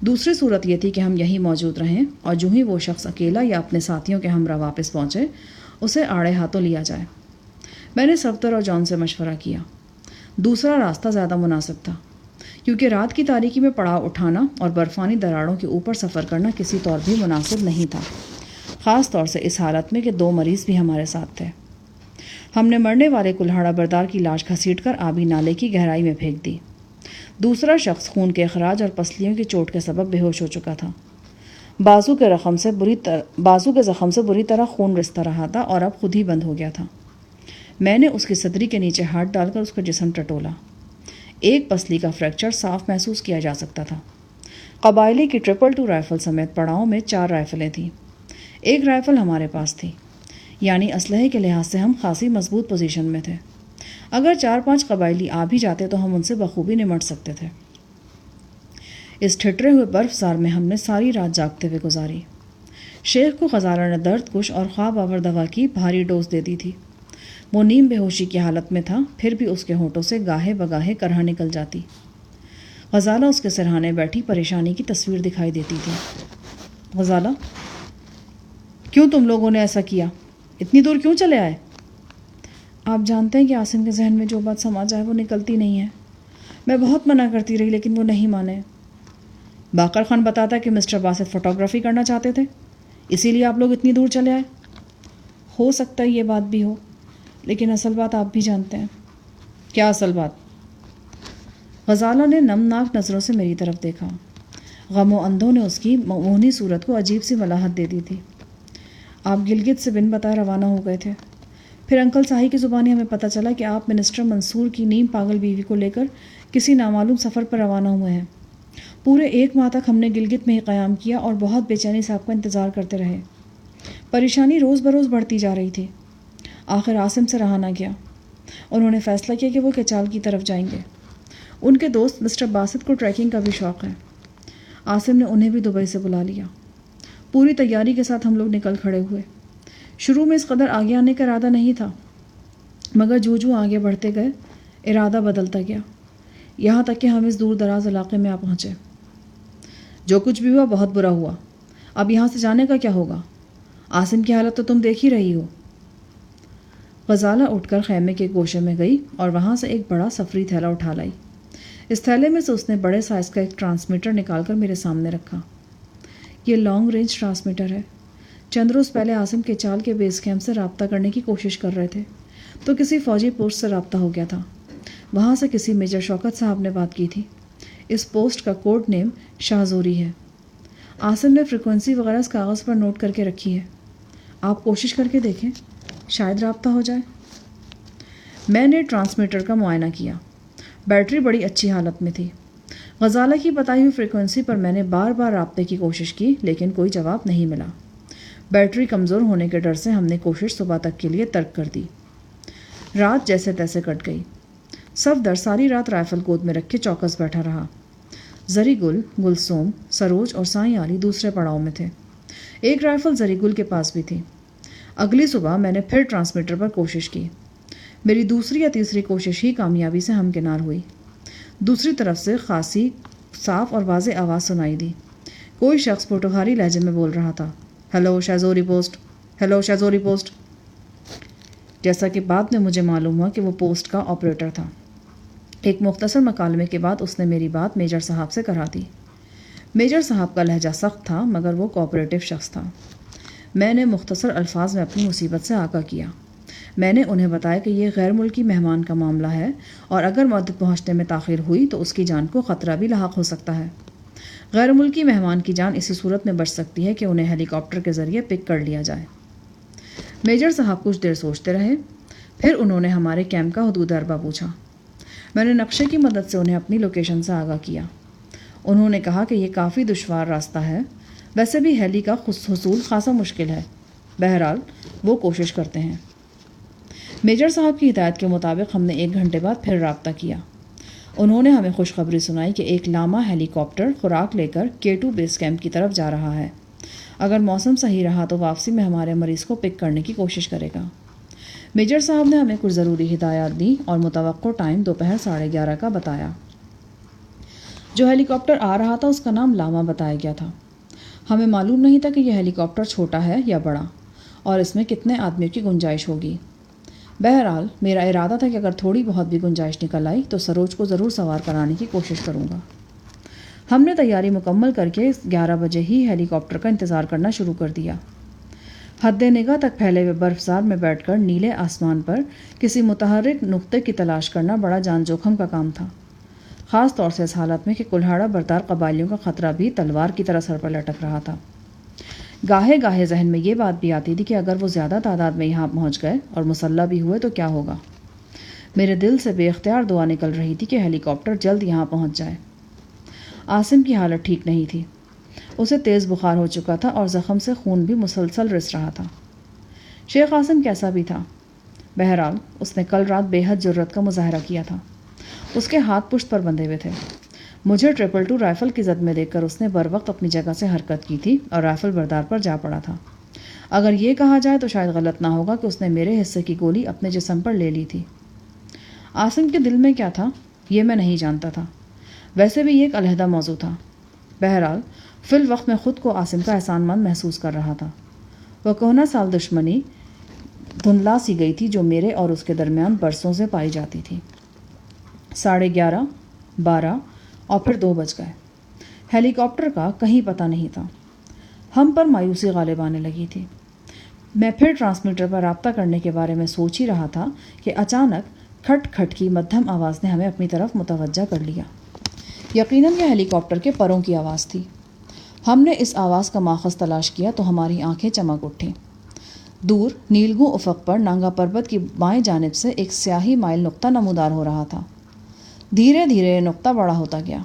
دوسری صورت یہ تھی کہ ہم یہیں موجود رہیں اور جو ہی وہ شخص اکیلا یا اپنے ساتھیوں کے ہمراہ واپس پہنچے اسے آڑے ہاتھوں لیا جائے۔ میں نے صفدر اور جان سے مشورہ کیا۔ دوسرا راستہ زیادہ مناسب تھا، کیونکہ رات کی تاریکی میں پڑاؤ اٹھانا اور برفانی دراڑوں کے اوپر سفر کرنا کسی طور بھی مناسب نہیں تھا، خاص طور سے اس حالت میں کہ 2 مریض بھی ہمارے ساتھ تھے۔ ہم نے مرنے والے کلہاڑا بردار کی لاش گھسیٹ کر آبی نالے کی گہرائی میں پھینک دی۔ دوسرا شخص خون کے اخراج اور پسلیوں کی چوٹ کے سبب بے ہوش ہو چکا تھا۔ بازو کے زخم سے بری طرح خون رستا رہا تھا اور اب خود ہی بند ہو گیا تھا۔ میں نے اس کی صدری کے نیچے ہاتھ ڈال کر اس کا جسم ٹٹولا۔ ایک پسلی کا فریکچر صاف محسوس کیا جا سکتا تھا۔ قبائلی کی 222 رائفل سمیت پڑاؤں میں 4 رائفلیں تھیں۔ ایک رائفل ہمارے پاس تھی، یعنی اسلحے کے لحاظ سے ہم خاصی مضبوط پوزیشن میں تھے۔ اگر 4-5 قبائلی آ بھی جاتے تو ہم ان سے بخوبی نمٹ سکتے تھے۔ اس ٹھٹرے ہوئے برف زار میں ہم نے ساری رات جاگتے ہوئے گزاری۔ شیخ کو غزالہ نے درد کش اور خواب آور دوا کی بھاری ڈوز دے دی تھی۔ وہ نیم بے ہوشی کی حالت میں تھا، پھر بھی اس کے ہونٹوں سے گاہے بگاہے کرہا نکل جاتی۔ غزالہ اس کے سرہانے بیٹھی پریشانی کی تصویر دکھائی دیتی تھی۔ غزالہ، کیوں تم لوگوں نے ایسا کیا؟ اتنی دور کیوں چلے آئے؟ آپ جانتے ہیں کہ عاصم کے ذہن میں جو بات سما جائے وہ نکلتی نہیں ہے۔ میں بہت منع کرتی رہی لیکن وہ نہیں مانے۔ باقر خان بتاتا کہ مسٹر باسط فوٹوگرافی کرنا چاہتے تھے، اسی لیے آپ لوگ اتنی دور چلے آئے۔ ہو سکتا ہے یہ بات بھی ہو، لیکن اصل بات آپ بھی جانتے ہیں۔ کیا اصل بات؟ غزالہ نے نمناک نظروں سے میری طرف دیکھا۔ غم و اندھوں نے اس کی موہنی صورت کو عجیب سی ملاحت دے دی تھی۔ آپ گلگت سے بن بتائے روانہ ہو گئے تھے، پھر انکل صاحب کی زبانی ہمیں پتہ چلا کہ آپ منسٹر منصور کی نیم پاگل بیوی کو لے کر کسی نامعلوم سفر پر روانہ ہوئے ہیں۔ پورے 1 ماہ تک ہم نے گلگت میں ہی قیام کیا اور بہت بے چینی سے آپ کا انتظار کرتے رہے۔ پریشانی روز بروز بڑھتی جا رہی تھی۔ آخر عاصم سے رہا نہ گیا۔ انہوں نے فیصلہ کیا کہ وہ کچال کی طرف جائیں گے۔ ان کے دوست مسٹر باسط کو ٹریکنگ کا بھی شوق ہے۔ عاصم نے انہیں بھی دبئی سے بلا لیا۔ پوری تیاری کے ساتھ ہم لوگ نکل کھڑے ہوئے۔ شروع میں اس قدر آگے آنے کا ارادہ نہیں تھا، مگر جو آگے بڑھتے گئے ارادہ بدلتا گیا، یہاں تک کہ ہم اس دور دراز علاقے میں آ پہنچے۔ جو کچھ بھی ہوا بہت برا ہوا۔ اب یہاں سے جانے کا کیا ہوگا؟ عاصم کی حالت تو تم دیکھ ہی رہی ہو۔ غزالہ اٹھ کر خیمے کے گوشے میں گئی اور وہاں سے ایک بڑا سفری تھیلا اٹھا لائی۔ اس تھیلے میں سے اس نے بڑے سائز کا ایک ٹرانسمیٹر نکال کر میرے سامنے رکھا۔ یہ لانگ رینج ٹرانسمیٹر ہے۔ چند روز پہلے عاصم کے چال کے بیس کیمپ سے رابطہ کرنے کی کوشش کر رہے تھے تو کسی فوجی پوسٹ سے رابطہ ہو گیا تھا۔ وہاں سے کسی میجر شوکت صاحب نے بات کی تھی۔ اس پوسٹ کا کوڈ نیم شاہ زوری ہے۔ عاصم نے فریکوینسی وغیرہ اس کاغذ پر نوٹ کر کے رکھی ہے۔ آپ کوشش کر کے دیکھیں، شاید رابطہ ہو جائے۔ میں نے ٹرانسمیٹر کا معائنہ کیا۔ بیٹری بڑی اچھی حالت میں تھی۔ غزالہ کی بتائی ہوئی فریکوینسی پر میں نے بار بار رابطے کی کوشش کی لیکن کوئی جواب نہیں ملا۔ بیٹری کمزور ہونے کے ڈر سے ہم نے کوشش صبح تک کے لیے ترک کر دی۔ رات جیسے تیسے کٹ گئی۔ صفدر ساری رات رائفل گود میں رکھ کے چوکس بیٹھا رہا۔ زری گل، گلسوم، سروج اور سائیں علی دوسرے پڑاؤ میں تھے۔ ایک رائفل زری گل کے پاس بھی تھی۔ اگلی صبح میں نے پھر ٹرانسمیٹر پر کوشش کی۔ میری دوسری یا تیسری کوشش ہی کامیابی سے ہمکنار ہوئی۔ دوسری طرف سے خاصی صاف اور واضح آواز سنائی دی۔ کوئی شخص پرتگالی لہجے میں بول رہا تھا، ہیلو شاہزوری پوسٹ، ہیلو شاہزوری پوسٹ۔ جیسا کہ بعد میں مجھے معلوم ہوا کہ وہ پوسٹ کا آپریٹر تھا۔ ایک مختصر مکالمے کے بعد اس نے میری بات میجر صاحب سے کرا دی۔ میجر صاحب کا لہجہ سخت تھا مگر وہ کوآپریٹو شخص تھا۔ میں نے مختصر الفاظ میں اپنی مصیبت سے آگاہ کیا۔ میں نے انہیں بتایا کہ یہ غیر ملکی مہمان کا معاملہ ہے اور اگر مدت پہنچنے میں تاخیر ہوئی تو اس کی جان کو خطرہ بھی لاحق ہو سکتا ہے۔ غیر ملکی مہمان کی جان اسی صورت میں بچ سکتی ہے کہ انہیں ہیلی کاپٹر کے ذریعے پک کر لیا جائے۔ میجر صاحب کچھ دیر سوچتے رہے، پھر انہوں نے ہمارے کیمپ کا حدود اربہ پوچھا۔ میں نے نقشے کی مدد سے انہیں اپنی لوکیشن سے آگاہ کیا۔ انہوں نے کہا کہ یہ کافی دشوار راستہ ہے، ویسے بھی ہیلی کا حصول خاصا مشکل ہے، بہرحال وہ کوشش کرتے ہیں۔ میجر صاحب کی ہدایت کے مطابق ہم نے 1 گھنٹے بعد پھر رابطہ کیا۔ انہوں نے ہمیں خوشخبری سنائی کہ ایک لاما ہیلی کاپٹر خوراک لے کر K2 بیس کیمپ کی طرف جا رہا ہے۔ اگر موسم صحیح رہا تو واپسی میں ہمارے مریض کو پک کرنے کی کوشش کرے گا۔ میجر صاحب نے ہمیں کچھ ضروری ہدایات دی اور متوقع ٹائم دوپہر 11:30 کا بتایا۔ جو ہیلی کاپٹر آ رہا تھا اس کا نام لاما بتایا گیا تھا۔ ہمیں معلوم نہیں تھا کہ یہ ہیلی کاپٹر چھوٹا ہے یا بڑا اور اس میں کتنے آدمیوں کی گنجائش ہوگی۔ بہرحال میرا ارادہ تھا کہ اگر تھوڑی بہت بھی گنجائش نکل آئی تو سروج کو ضرور سوار کرانے کی کوشش کروں گا۔ ہم نے تیاری مکمل کر کے 11 بجے ہی ہیلی کاپٹر کا انتظار کرنا شروع کر دیا۔ حد نگاہ تک پھیلے ہوئے برفزار میں بیٹھ کر نیلے آسمان پر کسی متحرک نقطے کی تلاش کرنا بڑا جان جوخم کا کام تھا، خاص طور سے اس حالت میں کہ کلہاڑا بردار قبائلیوں کا خطرہ بھی تلوار کی طرح سر پر لٹک رہا تھا۔ گاہے گاہے ذہن میں یہ بات بھی آتی تھی کہ اگر وہ زیادہ تعداد میں یہاں پہنچ گئے اور مسلح بھی ہوئے تو کیا ہوگا۔ میرے دل سے بے اختیار دعا نکل رہی تھی کہ ہیلی کاپٹر جلد یہاں پہنچ جائے۔ عاصم کی حالت ٹھیک نہیں تھی، اسے تیز بخار ہو چکا تھا اور زخم سے خون بھی مسلسل رس رہا تھا۔ شیخ عاصم کیسا بھی تھا، بہرحال اس نے کل رات بے حد جرت کا مظاہرہ کیا تھا۔ اس کے ہاتھ پشت پر بندھے ہوئے تھے۔ مجھے 222 رائفل کی زد میں دیکھ کر اس نے بر وقت اپنی جگہ سے حرکت کی تھی اور رائفل بردار پر جا پڑا تھا۔ اگر یہ کہا جائے تو شاید غلط نہ ہوگا کہ اس نے میرے حصے کی گولی اپنے جسم پر لے لی تھی۔ عاصم کے دل میں کیا تھا یہ میں نہیں جانتا تھا، ویسے بھی یہ ایک علیحدہ موضوع تھا۔ بہرحال فی الوقت میں خود کو عاصم کا احسان مند محسوس کر رہا تھا۔ وہ کہنا سال دشمنی دھندلا سی گئی تھی جو میرے اور اس کے درمیان برسوں سے پائی جاتی تھی۔ 11:30، 12 اور پھر 2 بج گئے۔ ہیلی کاپٹر کا کہیں پتہ نہیں تھا۔ ہم پر مایوسی غالب آنے لگی تھی۔ میں پھر ٹرانسمیٹر پر رابطہ کرنے کے بارے میں سوچ ہی رہا تھا کہ اچانک کھٹ کھٹ کی مدھم آواز نے ہمیں اپنی طرف متوجہ کر لیا۔ یقیناً یہ ہیلی کاپٹر کے پروں کی آواز تھی۔ ہم نے اس آواز کا ماخذ تلاش کیا تو ہماری آنکھیں چمک اٹھیں۔ دور نیلگوں افق پر نانگا پربت کی بائیں جانب سے ایک سیاہی مائل نقطہ نمودار ہو رہا تھا۔ دھیرے دھیرے یہ نقطہ بڑا ہوتا گیا،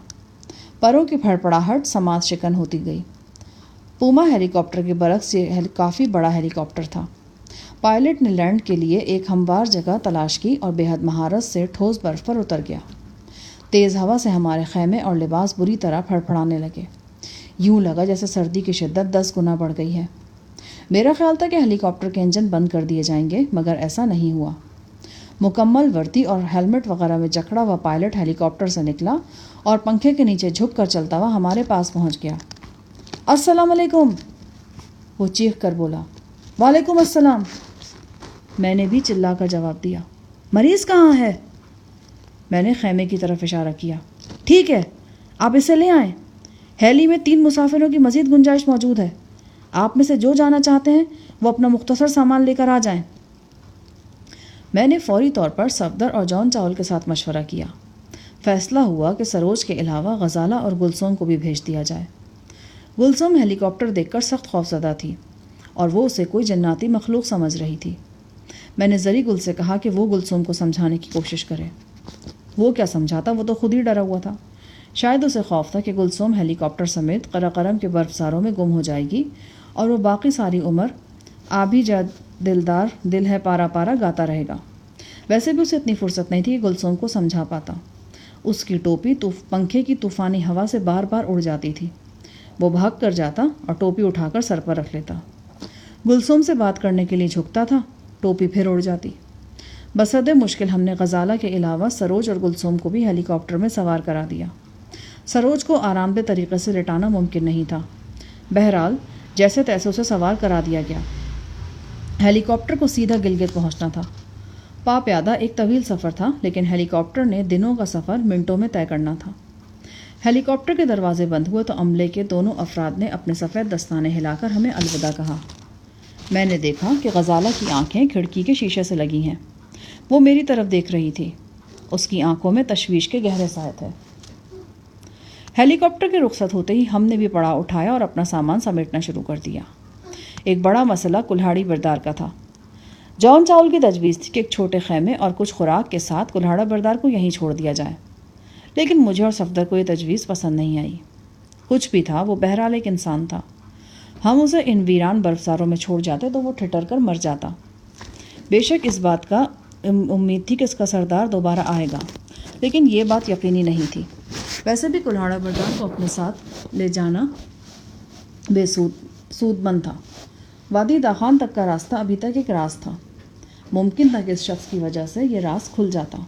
پروں کی پھڑپڑاہٹ سماعت شکن ہوتی گئی۔ پوما ہیلی کاپٹر کے برعکس یہ کافی بڑا ہیلی کاپٹر تھا۔ پائلٹ نے لینڈ کے لیے ایک ہموار جگہ تلاش کی اور بے حد مہارت سے ٹھوس برف پر اتر گیا۔ تیز ہوا سے ہمارے خیمے اور لباس بری طرح پھڑپڑانے لگے۔ یوں لگا جیسے سردی کی شدت 10 گنا بڑھ گئی ہے۔ میرا خیال تھا کہ ہیلی کاپٹر کے انجن بند کر دیے جائیں گے، مگر ایسا نہیں ہوا۔ مکمل وردی اور ہیلمٹ وغیرہ میں جکڑا ہوا پائلٹ ہیلی کاپٹر سے نکلا اور پنکھے کے نیچے جھک کر چلتا ہوا ہمارے پاس پہنچ گیا۔ السلام علیکم، وہ چیخ کر بولا۔ وعلیکم السلام، میں نے بھی چلا کر جواب دیا۔ مریض کہاں ہے؟ میں نے خیمے کی طرف اشارہ کیا۔ ٹھیک ہے، آپ اسے لے آئیں، ہیلی میں 3 مسافروں کی مزید گنجائش موجود ہے۔ آپ میں سے جو جانا چاہتے ہیں وہ اپنا مختصر سامان لے کر آ جائیں۔ میں نے فوری طور پر صفدر اور جان چاول کے ساتھ مشورہ کیا۔ فیصلہ ہوا کہ سروج کے علاوہ غزالہ اور گلسوم کو بھی بھیج دیا جائے۔ گلسوم ہیلی کاپٹر دیکھ کر سخت خوفزدہ تھی اور وہ اسے کوئی جناتی مخلوق سمجھ رہی تھی۔ میں نے زری گل سے کہا کہ وہ گلسوم کو سمجھانے کی کوشش کرے۔ وہ کیا سمجھاتا، وہ تو خود ہی ڈرا ہوا تھا۔ شاید اسے خوف تھا کہ گلسوم ہیلی کاپٹر سمیت قراقرم کے برفزاروں میں گم ہو جائے گی اور وہ باقی ساری عمر آبی جا دلدار دل ہے پارا پارا گاتا رہے گا۔ ویسے بھی اسے اتنی فرصت نہیں تھی کہ گلسوم کو سمجھا پاتا۔ اس کی ٹوپی پنکھے کی طوفانی ہوا سے بار بار اڑ جاتی تھی۔ وہ بھاگ کر جاتا اور ٹوپی اٹھا کر سر پر رکھ لیتا۔ گلسوم سے بات کرنے کے لیے جھکتا تھا، ٹوپی پھر اڑ جاتی۔ بسد مشکل ہم نے غزالہ کے علاوہ سروج اور گلسوم کو بھی ہیلی کاپٹر میں سوار کرا دیا۔ سروج کو آرام دہ طریقے سے لٹانا ممکن نہیں تھا۔ بہرحال جیسے تیسے اسے سوار کرا دیا گیا۔ ہیلی کاپٹر کو سیدھا گلگت پہنچنا تھا۔ پا پیادہ ایک طویل سفر تھا، لیکن ہیلی کاپٹر نے دنوں کا سفر منٹوں میں طے کرنا تھا۔ ہیلی کاپٹر کے دروازے بند ہوئے تو عملے کے دونوں افراد نے اپنے سفید دستانے ہلا کر ہمیں الوداع کہا۔ میں نے دیکھا کہ غزالہ کی آنکھیں کھڑکی کے شیشے سے لگی ہیں۔ وہ میری طرف دیکھ رہی تھی۔ اس کی آنکھوں میں تشویش کے گہرے سائے تھے۔ ہیلی کاپٹر کے رخصت ہوتے ہی ہم نے بھی پڑاؤ اٹھایا اور اپنا سامان سمیٹنا شروع کر دیا۔ ایک بڑا مسئلہ کلہاڑی بردار کا تھا۔ جان چاول کی تجویز تھی کہ ایک چھوٹے خیمے اور کچھ خوراک کے ساتھ کلہاڑا بردار کو یہیں چھوڑ دیا جائے، لیکن مجھے اور صفدر کو یہ تجویز پسند نہیں آئی۔ کچھ بھی تھا، وہ بہرحال ایک انسان تھا۔ ہم اسے ان ویران برفزاروں میں چھوڑ جاتے تو وہ ٹھٹر کر مر جاتا۔ بے شک اس بات کا امید تھی کہ اس کا سردار دوبارہ آئے گا، لیکن یہ بات یقینی نہیں تھی۔ ویسے بھی کلہاڑا بردار کو اپنے ساتھ لے جانا بے سود مند تھا۔ وادی داخان تک کا راستہ ابھی تک ایک راز تھا۔ ممکن تھا کہ اس شخص کی وجہ سے یہ راز کھل جاتا۔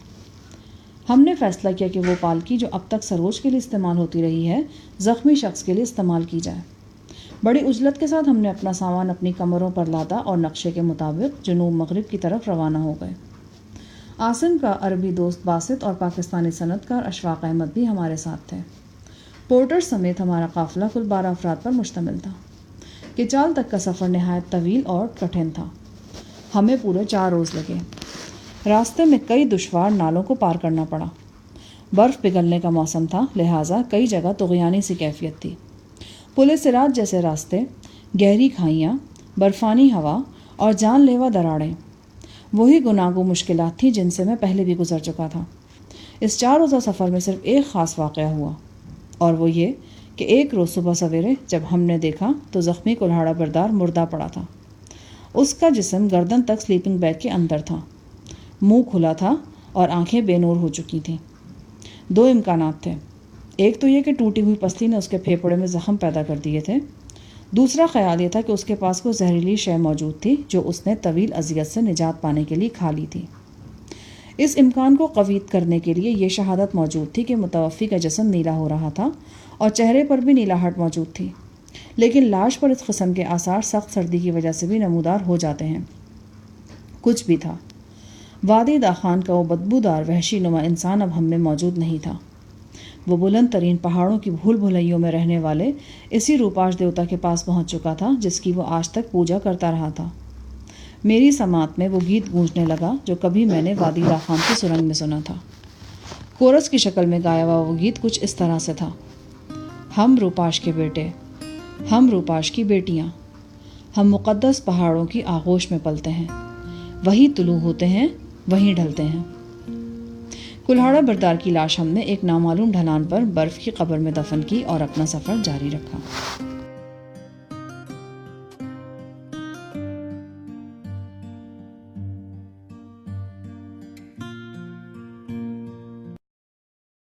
ہم نے فیصلہ کیا کہ وہ پالکی جو اب تک سروج کے لیے استعمال ہوتی رہی ہے زخمی شخص کے لیے استعمال کی جائے۔ بڑی عجلت کے ساتھ ہم نے اپنا سامان اپنی کمروں پر لادا اور نقشے کے مطابق جنوب مغرب کی طرف روانہ ہو گئے۔ عاصم کا عربی دوست باسط اور پاکستانی صنعت کار اشفاق احمد بھی ہمارے ساتھ تھے۔ پورٹر سمیت ہمارا قافلہ کل 12 افراد پر مشتمل تھا۔ کچال تک کا سفر نہایت طویل اور کٹھن تھا۔ ہمیں پورے 4 روز لگے۔ راستے میں کئی دشوار نالوں کو پار کرنا پڑا۔ برف پگھلنے کا موسم تھا، لہٰذا کئی جگہ طغیانی سی کیفیت تھی۔ پل صراط جیسے راستے، گہری کھائیاں، برفانی ہوا اور جان لیوا دراڑیں، وہی گناگو مشکلات تھیں جن سے میں پہلے بھی گزر چکا تھا۔ اس 4 روزہ سفر میں صرف ایک خاص واقعہ ہوا، اور وہ یہ کہ ایک روز صبح سویرے جب ہم نے دیکھا تو زخمی کلہاڑا بردار مردہ پڑا تھا۔ اس کا جسم گردن تک سلیپنگ بیگ کے اندر تھا، منہ کھلا تھا اور آنکھیں بے نور ہو چکی تھیں۔ 2 امکانات تھے، ایک تو یہ کہ ٹوٹی ہوئی پستی نے اس کے پھیپھڑے میں زخم پیدا کر دیے تھے، دوسرا خیال یہ تھا کہ اس کے پاس کوئی زہریلی شے موجود تھی جو اس نے طویل اذیت سے نجات پانے کے لیے کھا لی تھی۔ اس امکان کو قویت کرنے کے لیے یہ شہادت موجود تھی کہ متوفی کا جسم نیلا ہو رہا تھا اور چہرے پر بھی نیلاہٹ موجود تھی، لیکن لاش پر اس قسم کے آثار سخت سردی کی وجہ سے بھی نمودار ہو جاتے ہیں۔ کچھ بھی تھا، وادی داخان کا وہ بدبودار وحشی نما انسان اب ہم میں موجود نہیں تھا۔ وہ بلند ترین پہاڑوں کی بھول بھلائیوں میں رہنے والے اسی روپاش دیوتا کے پاس پہنچ چکا تھا جس کی وہ آج تک پوجا کرتا رہا تھا۔ میری سماعت میں وہ گیت گونجنے لگا جو کبھی میں نے وادی داخان کی سرنگ میں سنا تھا۔ کورس کی شکل میں گایا ہوا وہ گیت کچھ اس طرح سے تھا: ہم روپاش کے بیٹے، ہم روپاش کی بیٹیاں، ہم مقدس پہاڑوں کی آغوش میں پلتے ہیں، وہی طلوع ہوتے ہیں وہیں ڈھلتے ہیں۔ کلہاڑا بردار کی لاش ہم نے ایک نامعلوم ڈھلان پر برف کی قبر میں دفن کی اور اپنا سفر جاری رکھا۔